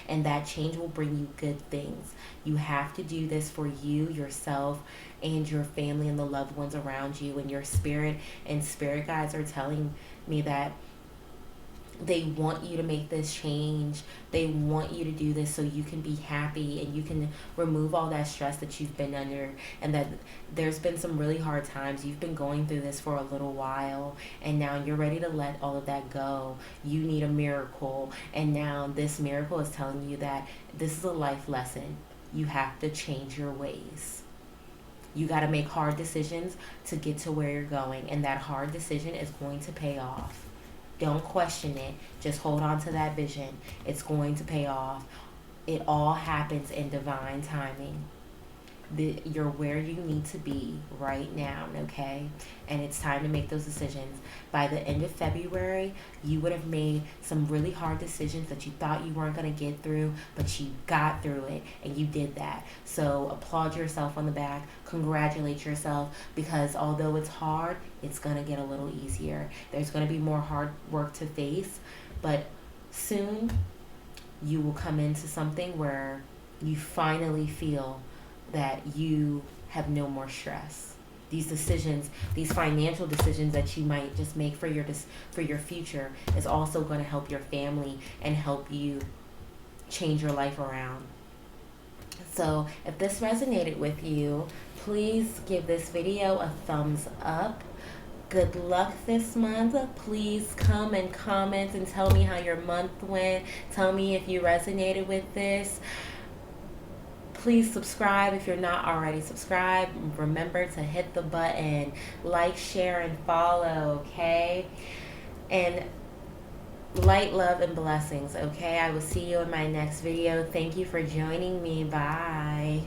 And that change will bring you good things. You have to do this for you, yourself, and your family and the loved ones around you, and your spirit and spirit guides are telling me that they want you to make this change. They want you to do this so you can be happy and you can remove all that stress that you've been under, and that there's been some really hard times. You've been going through this for a little while, and now you're ready to let all of that go. You need a miracle, and now this miracle is telling you that this is a life lesson. You have to change your ways. You got to make hard decisions to get to where you're going, and that hard decision is going to pay off. Don't question it. Just hold on to that vision. It's going to pay off. It all happens in divine timing. You're where you need to be right now, okay? And it's time to make those decisions. By the end of February, you would have made some really hard decisions that you thought you weren't going to get through, but you got through it, and you did that. So applaud yourself on the back. Congratulate yourself, because although it's hard, it's going to get a little easier. There's going to be more hard work to face, but soon you will come into something where you finally feel that you have no more stress. These decisions, these financial decisions that you might just make for your future, is also going to help your family and help you change your life around. So if this resonated with you, please give this video a thumbs up. Good luck this month. Please come and comment and tell me how your month went. Tell me if you resonated with this. Please subscribe if you're not already subscribed. Remember to hit the button, like, share, and follow, okay? And light, love, and blessings, okay? I will see you in my next video. Thank you for joining me. Bye.